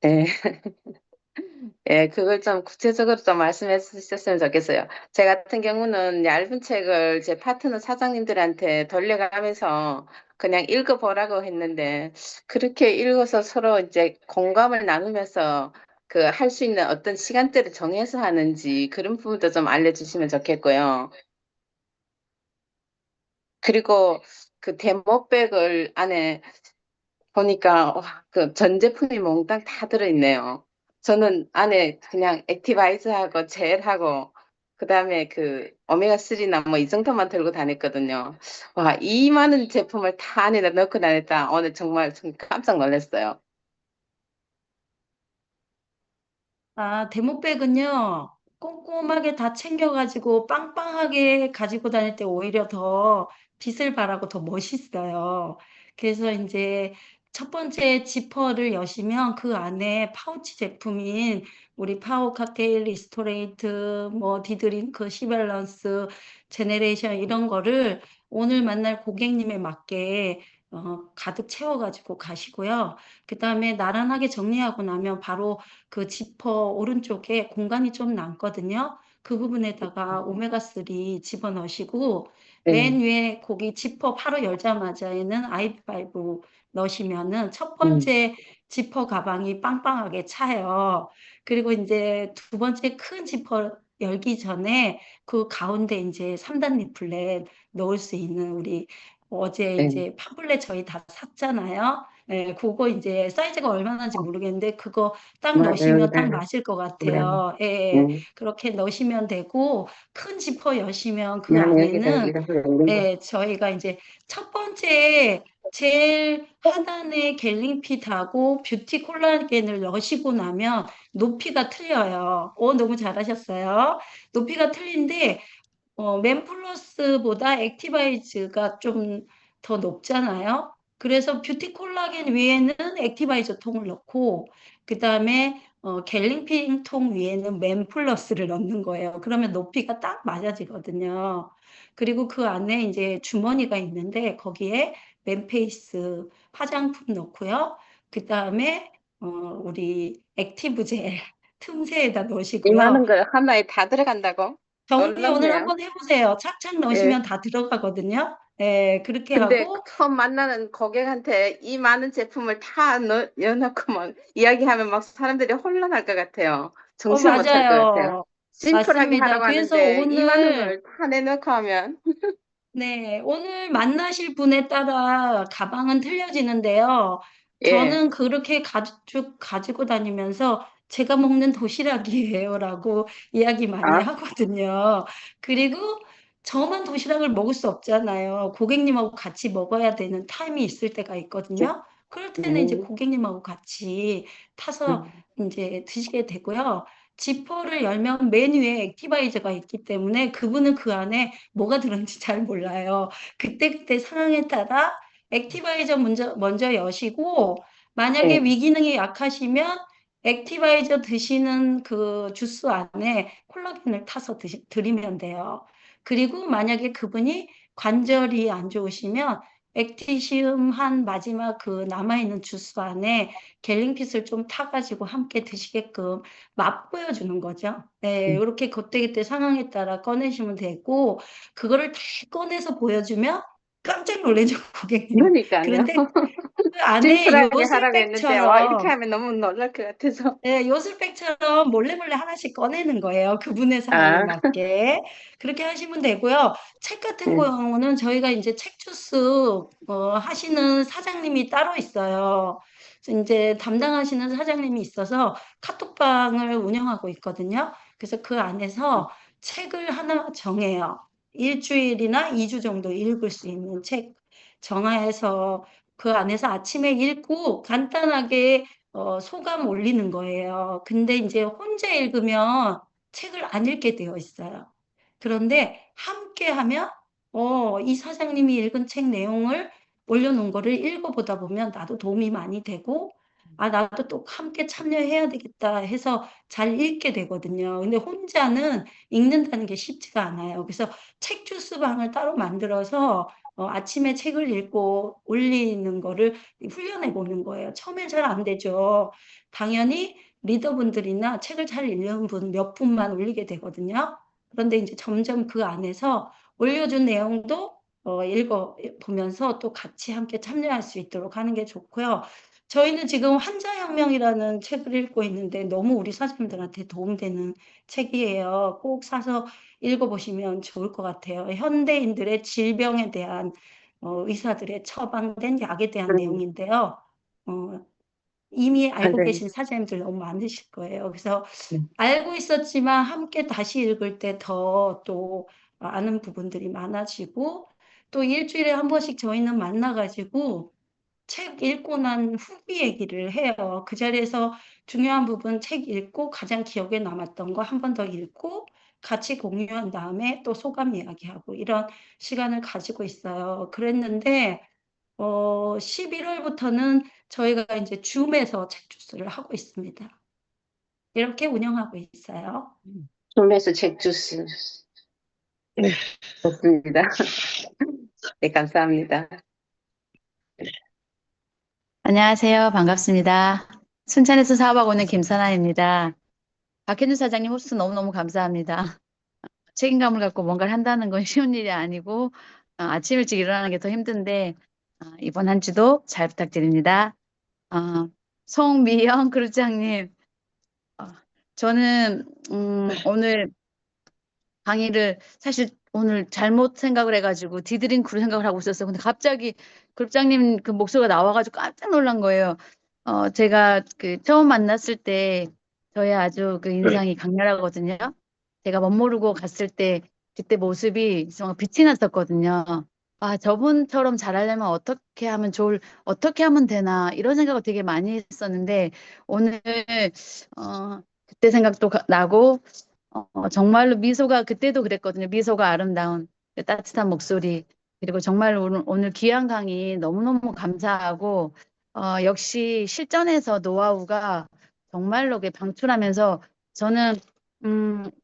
Speaker 11: 예. 예, 그걸 좀 구체적으로 좀 말씀해 주셨으면 좋겠어요. 제 같은 경우는 얇은 책을 제 파트너 사장님들한테 돌려가면서 그냥 읽어보라고 했는데, 그렇게 읽어서 서로 이제 공감을 나누면서 그 할 수 있는 어떤 시간대를 정해서 하는지 그런 부분도 좀 알려주시면 좋겠고요. 그리고 그 데모백을 안에 보니까 그 전 제품이 몽땅 다 들어있네요. 저는 안에 그냥 액티바이즈하고 젤하고 그다음에 그 오메가3나 뭐 이 정도만 들고 다녔거든요. 와, 이 많은 제품을 다 안에다 넣고 다녔다. 오늘 정말 좀 깜짝 놀랐어요.
Speaker 3: 데모백은요, 꼼꼼하게 다 챙겨가지고 빵빵하게 가지고 다닐 때 오히려 더 빛을 발하고 더 멋있어요. 그래서 이제 첫 번째 지퍼를 여시면 그 안에 파우치 제품인 우리 파워 칵테일 리스토레이트, 뭐 디드링크, 시밸런스, 제네레이션 이런 거를 오늘 만날 고객님에 맞게 가득 채워가지고 가시고요. 그 다음에 나란하게 정리하고 나면 바로 그 지퍼 오른쪽에 공간이 좀 남거든요. 그 부분에다가 오메가3 집어넣으시고
Speaker 11: 네.
Speaker 3: 맨 위에 거기 지퍼 바로 열자마자에는 IP5 넣으시면은 첫
Speaker 11: 음.
Speaker 3: 번째 지퍼 가방이 빵빵하게 차요. 그리고 이제 두 번째 큰 지퍼 열기 전에 그 가운데 이제 3단 리플렛 넣을 수 있는 우리 어제
Speaker 11: 네.
Speaker 3: 이제 팜플렛 저희 다 샀잖아요. 예, 그거 이제 사이즈가 얼마나인지 모르겠는데 그거 딱
Speaker 11: 맞아요.
Speaker 3: 넣으시면 딱
Speaker 11: 네.
Speaker 3: 맞을 것
Speaker 11: 네.
Speaker 3: 같아요. 예, 그렇게 넣으시면 되고 큰 지퍼 여시면 그
Speaker 11: 나는 여기다
Speaker 3: 안에는
Speaker 11: 이렇게 넣는 거.
Speaker 3: 예, 저희가 이제 첫 번째 제일 하단에 갤링핏하고 뷰티 콜라겐을 넣으시고 나면 높이가 틀려요. 너무 잘하셨어요. 높이가 틀린데 맨플러스보다 액티바이즈가 좀 더 높잖아요. 그래서 뷰티 콜라겐 위에는 액티바이저 통을 넣고, 그 다음에 갤링핑 통 위에는 맨플러스를 넣는 거예요. 그러면 높이가 딱 맞아지거든요. 그리고 그 안에 이제 주머니가 있는데, 거기에 맨페이스 화장품 넣고요. 그 다음에 우리 액티브 젤 틈새에다
Speaker 11: 이
Speaker 3: 넣으시고요.
Speaker 11: 많은 걸 하나에 다 들어간다고?
Speaker 3: 정리 오늘
Speaker 11: 놀랍네요.
Speaker 3: 한번 해보세요. 착착
Speaker 11: 예.
Speaker 3: 넣으시면 다 들어가거든요. 예, 그렇게
Speaker 11: 근데
Speaker 3: 하고,
Speaker 11: 처음 만나는 고객한테 이 많은 제품을 다 넣어놓고 막 이야기하면 막 사람들이 혼란할 것 같아요. 정신을 못 차릴 것 같아요.
Speaker 3: 맞아요.
Speaker 11: 심플하게
Speaker 3: 맞습니다.
Speaker 11: 하라고
Speaker 3: 그래서
Speaker 11: 하는데 이 많은
Speaker 3: 오늘,
Speaker 11: 걸 다 내놓고 하면
Speaker 3: 네, 오늘 만나실 분에 따라 가방은 틀려지는데요.
Speaker 11: 예.
Speaker 3: 저는 그렇게 가지고 다니면서 제가 먹는 도시락이에요라고 이야기 많이
Speaker 11: 아,
Speaker 3: 하거든요. 그리고 저만 도시락을 먹을 수 없잖아요. 고객님하고 같이 먹어야 되는 타임이 있을 때가 있거든요. 그럴 때는 이제 고객님하고 같이 타서 이제 드시게 되고요. 지퍼를 열면 맨 위에 액티바이저가 있기 때문에 그분은 그 안에 뭐가 들었는지 잘 몰라요. 그때그때 상황에 따라 액티바이저 먼저 여시고, 만약에
Speaker 11: 예.
Speaker 3: 위기능이 약하시면 액티바이저 드시는 그 주스 안에 콜라겐을 타서 드리면 돼요. 그리고 만약에 그분이 관절이 안 좋으시면 액티시움 한 마지막 그 남아있는 주스 안에 갤링핏을 좀 타가지고 함께 드시게끔 맛보여주는 거죠. 네, 이렇게 그때그때 상황에 따라 꺼내시면 되고, 그거를 다 꺼내서 보여주면 깜짝 놀라죠, 고객님.
Speaker 11: 그러니까요.
Speaker 3: 그런데 그 안에
Speaker 11: 심플하게 하라고 했는데, 와, 이렇게
Speaker 3: 요술백처럼
Speaker 11: 하면 너무 놀랄 것 같아서.
Speaker 3: 네, 요술백처럼 몰래 몰래 하나씩 꺼내는 거예요. 그분의 상황에
Speaker 11: 아,
Speaker 3: 맞게. 그렇게 하시면 되고요. 책 같은
Speaker 11: 네.
Speaker 3: 경우는 저희가 이제 책 주스 하시는 사장님이 따로 있어요. 그래서 이제 담당하시는 사장님이 있어서 카톡방을 운영하고 있거든요. 그래서 그 안에서 책을 하나 정해요. 일주일이나 2주 정도 읽을 수 있는 책 정해서 그 안에서 아침에 읽고 간단하게 소감 올리는 거예요. 근데 이제 혼자 읽으면 책을 안 읽게 되어 있어요. 그런데 함께 하면, 이 사장님이 읽은 책 내용을 올려놓은 거를 읽어보다 보면 나도 도움이 많이 되고, 아, 나도 또 함께 참여해야 되겠다 해서 잘 읽게 되거든요. 근데 혼자는 읽는다는 게 쉽지가 않아요. 그래서 책 주스방을 따로 만들어서 아침에 책을 읽고 올리는 거를 훈련해 보는 거예요. 처음엔 잘 안 되죠. 당연히 리더분들이나 책을 잘 읽는 분 몇 분만 올리게 되거든요. 그런데 이제 점점 그 안에서 올려준 내용도 읽어 보면서 또 같이 함께 참여할 수 있도록 하는 게 좋고요. 저희는 지금 환자혁명이라는 책을 읽고 있는데 너무 우리 사장님들한테 도움되는 책이에요. 꼭 사서 읽어보시면 좋을 것 같아요. 현대인들의 질병에 대한 의사들의 처방된 약에 대한 내용인데요. 어, 이미 알고
Speaker 11: 완전히.
Speaker 3: 계신 사장님들 너무 많으실 거예요. 그래서
Speaker 11: 네.
Speaker 3: 알고 있었지만 함께 다시 읽을 때 더 또 아는 부분들이 많아지고 또 일주일에 한 번씩 저희는 만나가지고 책 읽고 난 후기 얘기를 해요. 그 자리에서 중요한 부분 책 읽고 가장 기억에 남았던 거 한 번 더 읽고 같이 공유한 다음에 또 소감 이야기하고 이런 시간을 가지고 있어요. 그랬는데 11월부터는 저희가 이제 줌에서 책 주스를 하고 있습니다. 이렇게 운영하고 있어요.
Speaker 11: 줌에서 책 주스. 좋습니다. 네, 감사합니다.
Speaker 12: 안녕하세요. 반갑습니다. 순천에서 사업하고 있는 김선아입니다. 박현주 사장님 호스 너무너무 감사합니다. 책임감을 갖고 뭔가를 한다는 건 쉬운 일이 아니고 아침 일찍 일어나는 게 더 힘든데 이번 한 주도 잘 부탁드립니다. 송미영 그룹장님, 저는 오늘 강의를 사실 오늘 잘못 생각을 해가지고 디드링크로 생각을 하고 있었어요. 근데 갑자기 그룹장님 그 목소리가 나와가지고 깜짝 놀란 거예요. 제가 그 처음 만났을 때 저의 아주 그 인상이 강렬하거든요. 제가 멋모르고 갔을 때 그때 모습이 정말 빛이 났었거든요. 아, 저분처럼 잘하려면 어떻게 하면 되나 이런 생각을 되게 많이 했었는데 오늘 그때 생각도 나고 정말로 미소가 그때도 그랬거든요. 미소가 아름다운 그 따뜻한 목소리 그리고 정말 오늘 귀한 강의 너무너무 감사하고 역시 실전에서 노하우가 정말로 방출하면서 저는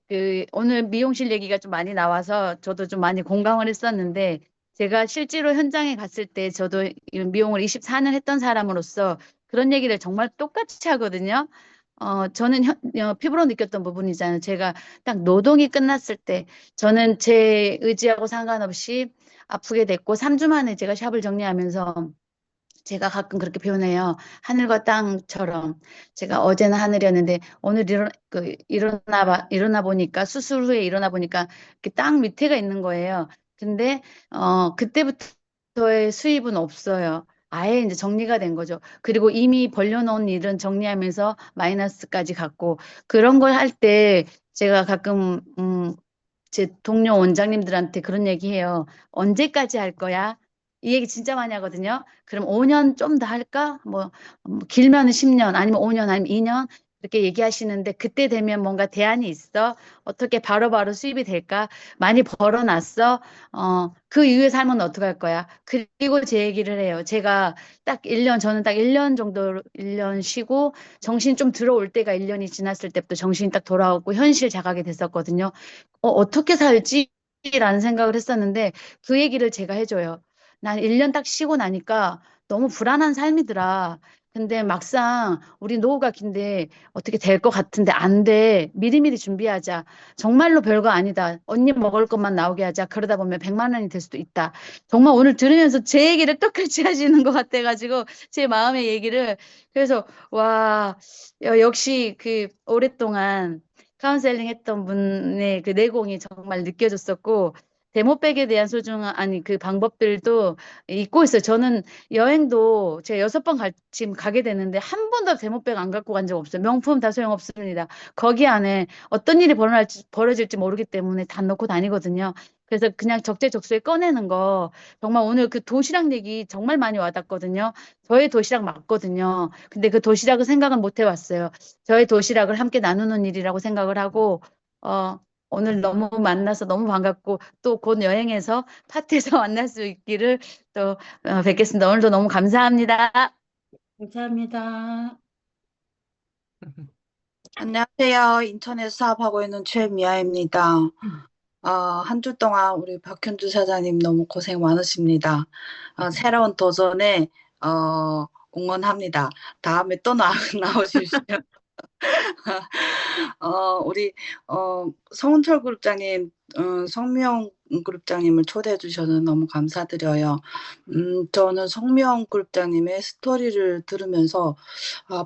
Speaker 12: 그 오늘 미용실 얘기가 좀 많이 나와서 저도 좀 많이 공감을 했었는데 제가 실제로 현장에 갔을 때 저도 이 미용을 24년 했던 사람으로서 그런 얘기를 정말 똑같이 하거든요. 저는 피부로 느꼈던 부분이잖아요. 제가 딱 노동이 끝났을 때 저는 제 의지하고 상관없이 아프게 됐고 3주 만에 제가 샵을 정리하면서 제가 가끔 그렇게 표현해요. 하늘과 땅처럼 제가 어제는 하늘이었는데 오늘 일어나 보니까 수술 후에 일어나 보니까 이렇게 땅 밑에가 있는 거예요. 근데 그때부터의 수입은 없어요. 아예 이제 정리가 된 거죠. 그리고 이미 벌려놓은 일은 정리하면서 마이너스까지 갔고 그런 걸 할 때 제가 가끔 제 동료 원장님들한테 그런 얘기해요. 언제까지 할 거야? 이 얘기 진짜 많이 하거든요. 그럼 5년 좀 더 할까? 길면 10년, 아니면 5년, 아니면 2년 이렇게 얘기하시는데 그때 되면 뭔가 대안이 있어? 어떻게 바로바로 수입이 될까? 많이 벌어놨어? 그 이후에 살면 어떡할 거야? 그리고 제 얘기를 해요. 제가 저는 딱 1년 정도, 1년 쉬고 정신 좀 들어올 때가 1년이 지났을 때부터 정신이 딱 돌아오고 현실 자각이 됐었거든요. 어떻게 살지? 라는 생각을 했었는데 그 얘기를 제가 해줘요. 난 1년 딱 쉬고 나니까 너무 불안한 삶이더라. 근데 막상 우리 노후가 긴데 어떻게 될 것 같은데 안 돼. 미리미리 준비하자. 정말로 별거 아니다. 언니 먹을 것만 나오게 하자. 그러다 보면 100만 원이 될 수도 있다. 정말 오늘 들으면서 제 얘기를 똑같이 하시는 것 같아가지고 제 마음의 얘기를 그래서 와 역시 그 오랫동안 카운셀링 했던 분의 그 내공이 정말 느껴졌었고 데모백에 대한 소중한 아니 그 방법들도 잊고 있어요. 저는 여행도 제가 6번 지금 가게 되는데 한 번도 데모백 안 갖고 간 적 없어요. 명품 다 소용없습니다. 거기 안에 어떤 일이 벌어질지 모르기 때문에 다 넣고 다니거든요. 그래서 그냥 적재적소에 꺼내는 거 정말 오늘 그 도시락 얘기 정말 많이 와닿거든요. 저의 도시락 맞거든요. 근데 그 도시락을 생각은 못 해봤어요. 저의 도시락을 함께 나누는 일이라고 생각을 하고 오늘 너무 만나서 너무 반갑고 또 곧 여행해서 파티에서 만날 수 있기를 또 뵙겠습니다. 오늘도 너무 감사합니다.
Speaker 3: 감사합니다.
Speaker 7: 안녕하세요. 인천에서 사업하고 있는 최미아입니다. 한 주 동안 우리 박현주 사장님 너무 고생 많으십니다. 새로운 도전에 응원합니다. 다음에 또 나오십시오. 우리 성은철 그룹장님, 성명 그룹장님을 초대해 주셔서 너무 감사드려요. 저는 성명 그룹장님의 스토리를 들으면서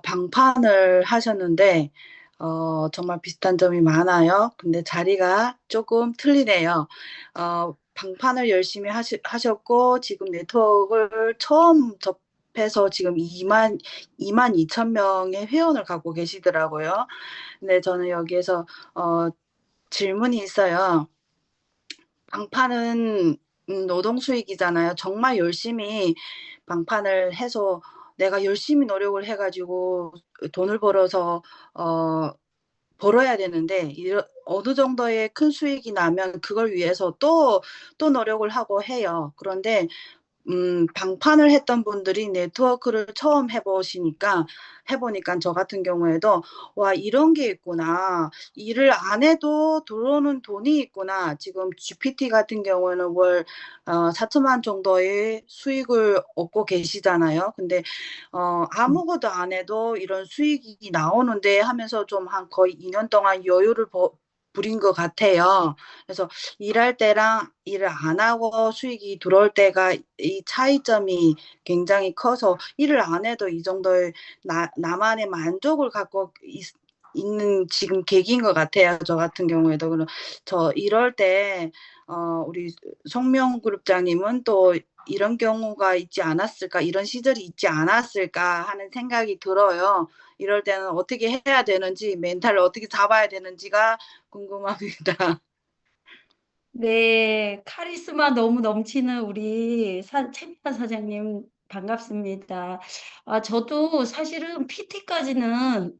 Speaker 7: 방판을 하셨는데 정말 비슷한 점이 많아요. 근데 자리가 조금 틀리네요. 방판을 열심히 하셨고 지금 네트워크를 처음 접해서 지금 2만 2천 명의 회원을 갖고 계시더라고요. 근데 저는 여기에서 질문이 있어요. 방판은 노동 수익이잖아요. 정말 열심히 방판을 해서 내가 열심히 노력을 해가지고 돈을 벌어서 벌어야 되는데 어느 정도의 큰 수익이 나면 그걸 위해서 또 노력을 하고 해요. 그런데 방판을 했던 분들이 네트워크를 처음 해보니까 저 같은 경우에도 와 이런 게 있구나. 일을 안 해도 들어오는 돈이 있구나. 지금 GPT 같은 경우에는 월 4천만 정도의 수익을 얻고 계시잖아요. 근데 아무것도 안 해도 이런 수익이 나오는데 하면서 좀 한 거의 2년 동안 여유를 부린 것 같아요. 그래서 일할 때랑 일을 안 하고 수익이 들어올 때가 이 차이점이 굉장히 커서 일을 안 해도 이 정도의 나만의 만족을 갖고 있는 지금 계기인 것 같아요. 저 같은 경우에도. 그럼 저 이럴 때 우리 송명 그룹장님은 또 이런 경우가 있지 않았을까, 이런 시절이 있지 않았을까 하는 생각이 들어요. 이럴 때는 어떻게 해야 되는지, 멘탈을 어떻게 잡아야 되는지가 궁금합니다.
Speaker 3: 네, 카리스마 너무 넘치는 우리 최미아 사장님 반갑습니다. 저도 사실은 PT까지는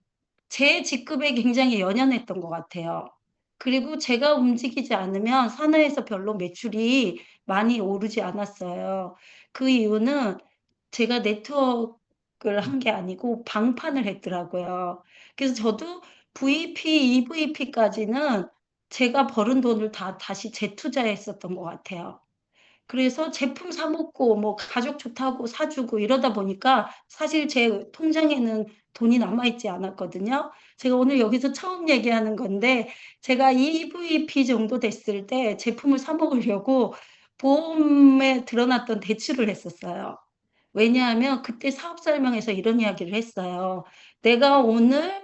Speaker 3: 제 직급에 굉장히 연연했던 것 같아요. 그리고 제가 움직이지 않으면 사내에서 별로 매출이 많이 오르지 않았어요. 그 이유는 제가 네트워크를 한 게 아니고 방판을 했더라고요. 그래서 저도 VP, EVP까지는 제가 버는 돈을 다 다시 재투자했었던 것 같아요. 그래서 제품 사 먹고 뭐 가족 좋다고 사주고 이러다 보니까 사실 제 통장에는 돈이 남아있지 않았거든요. 제가 오늘 여기서 처음 얘기하는 건데 제가 EVP 정도 됐을 때 제품을 사 먹으려고 보험에 드러났던 대출을 했었어요. 왜냐하면 그때 사업 설명에서 이런 이야기를 했어요. 내가 오늘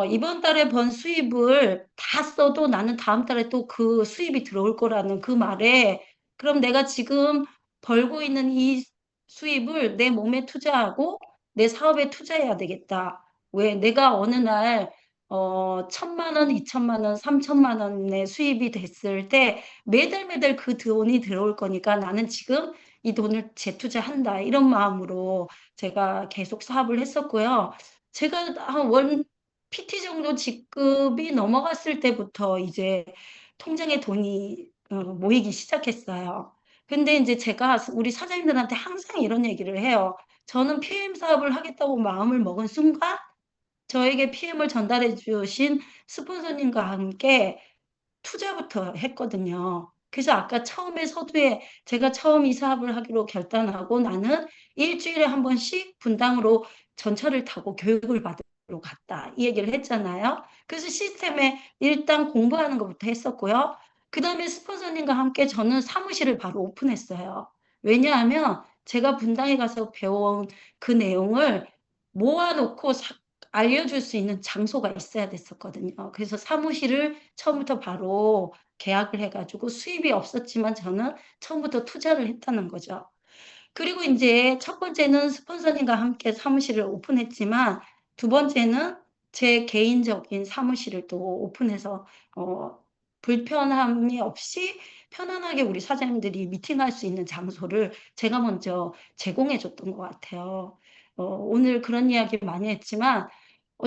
Speaker 3: 이번 달에 번 수입을 다 써도 나는 다음 달에 또 그 수입이 들어올 거라는 그 말에 그럼 내가 지금 벌고 있는 이 수입을 내 몸에 투자하고 내 사업에 투자해야 되겠다. 왜? 내가 어느 날 1,000만 원, 2천만 원, 3천만 원의 수입이 됐을 때 매달 매달 그 돈이 들어올 거니까 나는 지금 이 돈을 재투자한다. 이런 마음으로 제가 계속 사업을 했었고요. 제가 한 PT 정도 직급이 넘어갔을 때부터 이제 통장에 돈이 모이기 시작했어요. 근데 이제 제가 우리 사장님들한테 항상 이런 얘기를 해요. 저는 PM 사업을 하겠다고 마음을 먹은 순간 저에게 PM을 전달해 주신 스폰서님과 함께 투자부터 했거든요. 그래서 아까 처음에 서두에 제가 처음 이 사업을 하기로 결단하고 나는 일주일에 한 번씩 분당으로 전철을 타고 교육을 받으러 갔다. 이 얘기를 했잖아요. 그래서 시스템에 일단 공부하는 것부터 했었고요. 그 다음에 스폰서님과 함께 저는 사무실을 바로 오픈했어요. 왜냐하면 제가 분당에 가서 배워온 그 내용을 모아놓고 알려줄 수 있는 장소가 있어야 됐었거든요. 그래서 사무실을 처음부터 바로 계약을 해가지고 수입이 없었지만 저는 처음부터 투자를 했다는 거죠. 그리고 이제 첫 번째는 스폰서님과 함께 사무실을 오픈했지만 두 번째는 제 개인적인 사무실을 또 오픈해서 불편함이 없이 편안하게 우리 사장님들이 미팅할 수 있는 장소를 제가 먼저 제공해 줬던 것 같아요. 오늘 그런 이야기 많이 했지만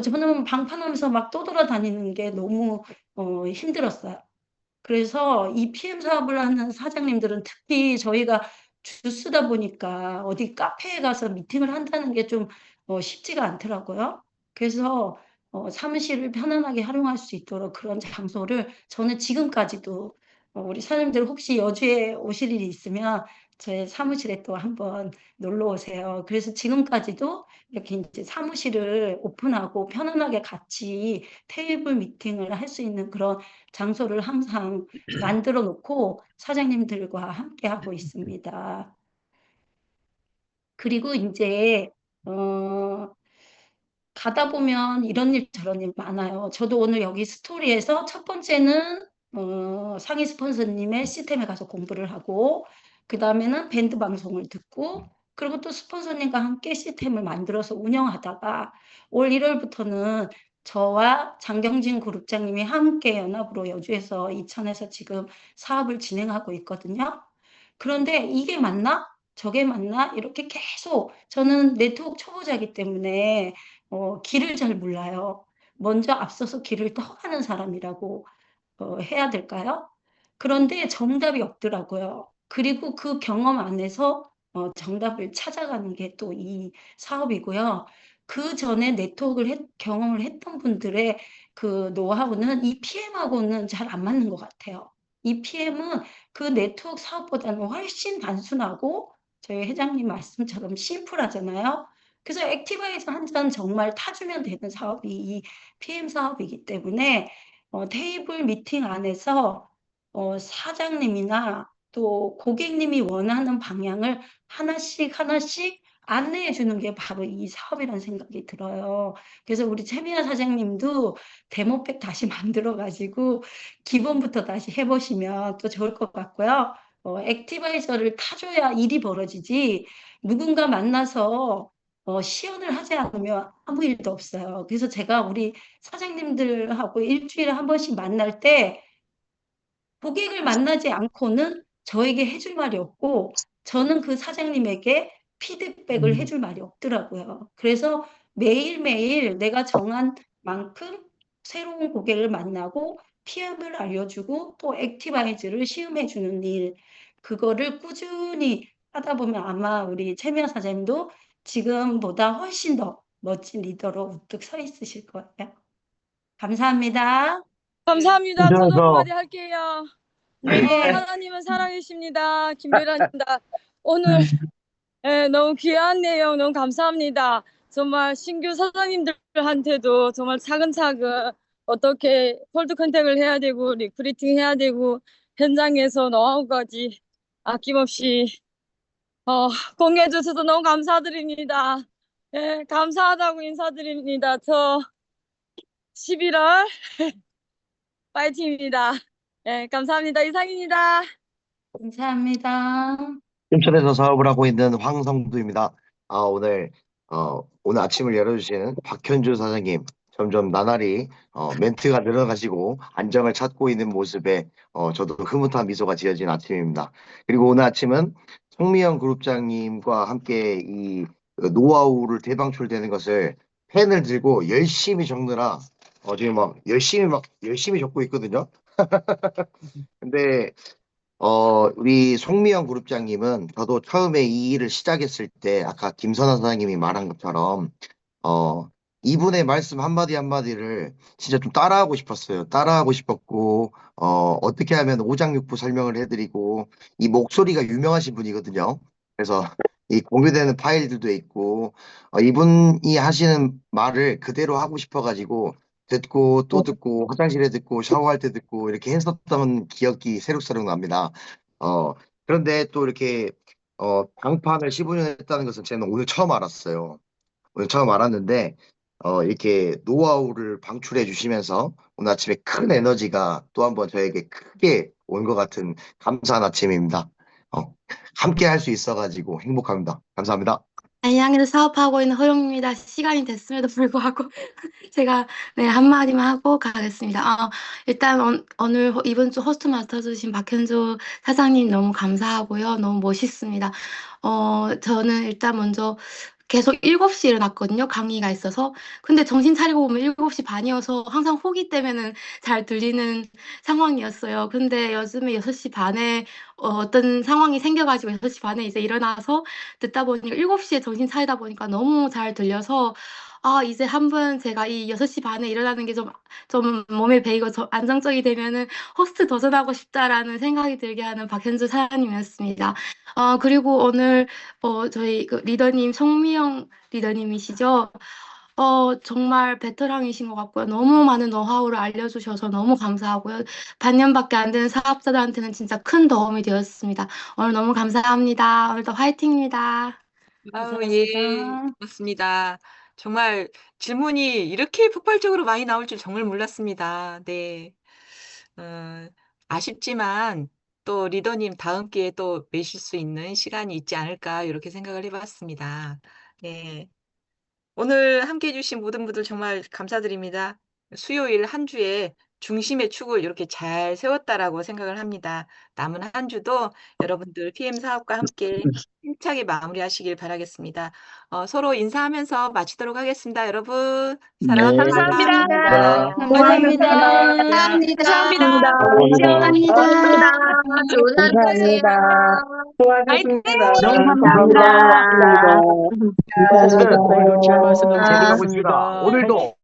Speaker 3: 저는 방판하면서 막 떠돌아다니는 게 너무 힘들었어요. 그래서 이 PM 사업을 하는 사장님들은 특히 저희가 주스다 보니까 어디 카페에 가서 미팅을 한다는 게 좀 쉽지가 않더라고요. 그래서 사무실을 편안하게 활용할 수 있도록 그런 장소를 저는 지금까지도 우리 사장님들 혹시 여주에 오실 일이 있으면 제 사무실에 또 한번 놀러 오세요. 그래서 지금까지도 이렇게 이제 사무실을 오픈하고 편안하게 같이 테이블 미팅을 할 수 있는 그런 장소를 항상 만들어 놓고 사장님들과 함께 하고 있습니다. 그리고 이제 가다 보면 이런 일 저런 일 많아요. 저도 오늘 여기 스토리에서 첫 번째는 상위 스폰서님의 시스템에 가서 공부를 하고 그 다음에는 밴드 방송을 듣고 그리고 또 스폰서님과 함께 시스템을 만들어서 운영하다가 올 1월부터는 저와 장경진 그룹장님이 함께 연합으로 여주에서 이천에서 지금 사업을 진행하고 있거든요. 그런데 이게 맞나? 저게 맞나? 이렇게 계속 저는 네트워크 초보자이기 때문에 길을 잘 몰라요. 먼저 앞서서 길을 떠가는 사람이라고 해야 될까요? 그런데 정답이 없더라고요. 그리고 그 경험 안에서 정답을 찾아가는 게 또 이 사업이고요. 그 전에 네트워크를 경험을 했던 분들의 그 노하우는 이 PM하고는 잘 안 맞는 것 같아요. 이 PM은 그 네트워크 사업보다는 훨씬 단순하고 저희 회장님 말씀처럼 심플하잖아요. 그래서 액티바이저 한 잔 정말 타주면 되는 사업이 이 PM 사업이기 때문에 테이블 미팅 안에서 사장님이나 또 고객님이 원하는 방향을 하나씩 하나씩 안내해 주는 게 바로 이 사업이라는 생각이 들어요. 그래서 우리 최미아 사장님도 데모팩 다시 만들어 가지고 기본부터 다시 해보시면 또 좋을 것 같고요. 액티바이저를 타줘야 일이 벌어지지 누군가 만나서 시연을 하지 않으면 아무 일도 없어요. 그래서 제가 우리 사장님들하고 일주일에 한 번씩 만날 때 고객을 만나지 않고는 저에게 해줄 말이 없고 저는 그 사장님에게 피드백을 해줄 말이 없더라고요. 그래서 매일매일 내가 정한 만큼 새로운 고객을 만나고 PM을 알려주고 또 액티바이즈를 시음해주는 일, 그거를 꾸준히 하다 보면 아마 우리 최미아 사장님도 지금보다 훨씬 더 멋진 리더로 우뚝 서 있으실 거예요. 감사합니다.
Speaker 13: 감사합니다. 저도
Speaker 4: 인천에서
Speaker 13: 한마디 할게요. 네,
Speaker 3: 네.
Speaker 13: 하나님은 사랑이십니다. 김배란입니다. 오늘 너무 귀한 내용 너무 감사합니다. 정말 신규 사장님들한테도 정말 차근차근 어떻게 콜드 컨택을 해야 되고 리크루팅 해야 되고 현장에서 노하우까지 아낌없이 공유해 주셔서 너무 감사드립니다. 네, 감사하다고 인사드립니다. 저 11월 파이팅입니다. 네, 감사합니다. 이상입니다.
Speaker 3: 감사합니다.
Speaker 14: 인천에서 사업을 하고 있는 황성두입니다. 오늘 아침을 열어주시는 박현주 사장님, 점점 나날이 멘트가 늘어가시고 안정을 찾고 있는 모습에 저도 흐뭇한 미소가 지어진 아침입니다. 그리고 오늘 아침은 송미영 그룹장님과 함께 이 노하우를 대방출되는 것을 펜을 들고 열심히 적느라 지금 열심히 적고 있거든요. 근데 우리 송미영 그룹장님은 저도 처음에 이 일을 시작했을 때 아까 김선아 사장님이 말한 것처럼 이분의 말씀 한마디 한마디를 진짜 좀 따라하고 싶었어요. 따라하고 싶었고 어떻게 하면 오장육부 설명을 해드리고 이 목소리가 유명하신 분이거든요. 그래서 이 공유되는 파일들도 있고, 이분이 하시는 말을 그대로 하고 싶어가지고, 듣고 또 듣고, 화장실에 듣고, 샤워할 때 듣고, 이렇게 했었던 기억이 새록새록 납니다. 그런데 또 이렇게, 방판을 15년 했다는 것은 저는 오늘 처음 알았어요. 오늘 처음 알았는데, 이렇게 노하우를 방출해 주시면서 오늘 아침에 큰 에너지가 또 한번 저에게 크게 온 것 같은 감사한 아침입니다. 함께 할 수 있어가지고 행복합니다. 감사합니다.
Speaker 15: 안양에서 사업하고 있는 허용입니다. 시간이 됐음에도 불구하고 제가 네, 한마디만 하고 가겠습니다. 일단 오늘 이번 주 호스트 맡아주신 박현주 사장님 너무 감사하고요. 너무 멋있습니다. 저는 일단 먼저 계속 7시에 일어났거든요. 강의가 있어서. 근데 정신 차리고 보면 7시 반이어서 항상 호기 때문에는 잘 들리는 상황이었어요. 근데 요즘에 6시 반에 어떤 상황이 생겨가지고 6시 반에 이제 일어나서 듣다 보니까 7시에 정신 차리다 보니까 너무 잘 들려서 이제 한번 제가 이 6시 반에 일어나는 게 좀 몸에 배이고 안정적이 되면은 호스트 도전하고 싶다라는 생각이 들게 하는 박현주 사장님이었습니다. 그리고 오늘 저희 그 리더님 송미영 리더님이시죠? 정말 베테랑이신 것 같고요. 너무 많은 노하우를 알려주셔서 너무 감사하고요. 반년밖에 안 되는 사업자들한테는 진짜 큰 도움이 되었습니다. 오늘 너무 감사합니다. 오늘도 화이팅입니다.
Speaker 1: 예,
Speaker 3: 감사합니다.
Speaker 1: 맞습니다. 정말 질문이 이렇게 폭발적으로 많이 나올 줄 정말 몰랐습니다. 네. 어, 아쉽지만 또 리더님 다음 기회에 또 뵈실 수 있는 시간이 있지 않을까 이렇게 생각을 해봤습니다. 네. 오늘 함께 해주신 모든 분들 정말 감사드립니다. 수요일 한 주에 중심의 축을 이렇게 잘 세웠다라고 생각을 합니다. 남은 한 주도 여러분들 PM 사업과 함께 힘차게 마무리하시길 바라겠습니다. 서로 인사하면서 마치도록 하겠습니다. 여러분, 사랑합니다.
Speaker 5: 감사합니다.
Speaker 12: 감사합니다.
Speaker 3: 감사합니다.
Speaker 5: 감사합니다.
Speaker 15: 감사합니다.
Speaker 5: 좋은 하루 되세요. 화이팅!
Speaker 4: 너무
Speaker 8: 감사합니다.
Speaker 4: 감사합니다. 오늘도 재미가 있습니다. 오늘도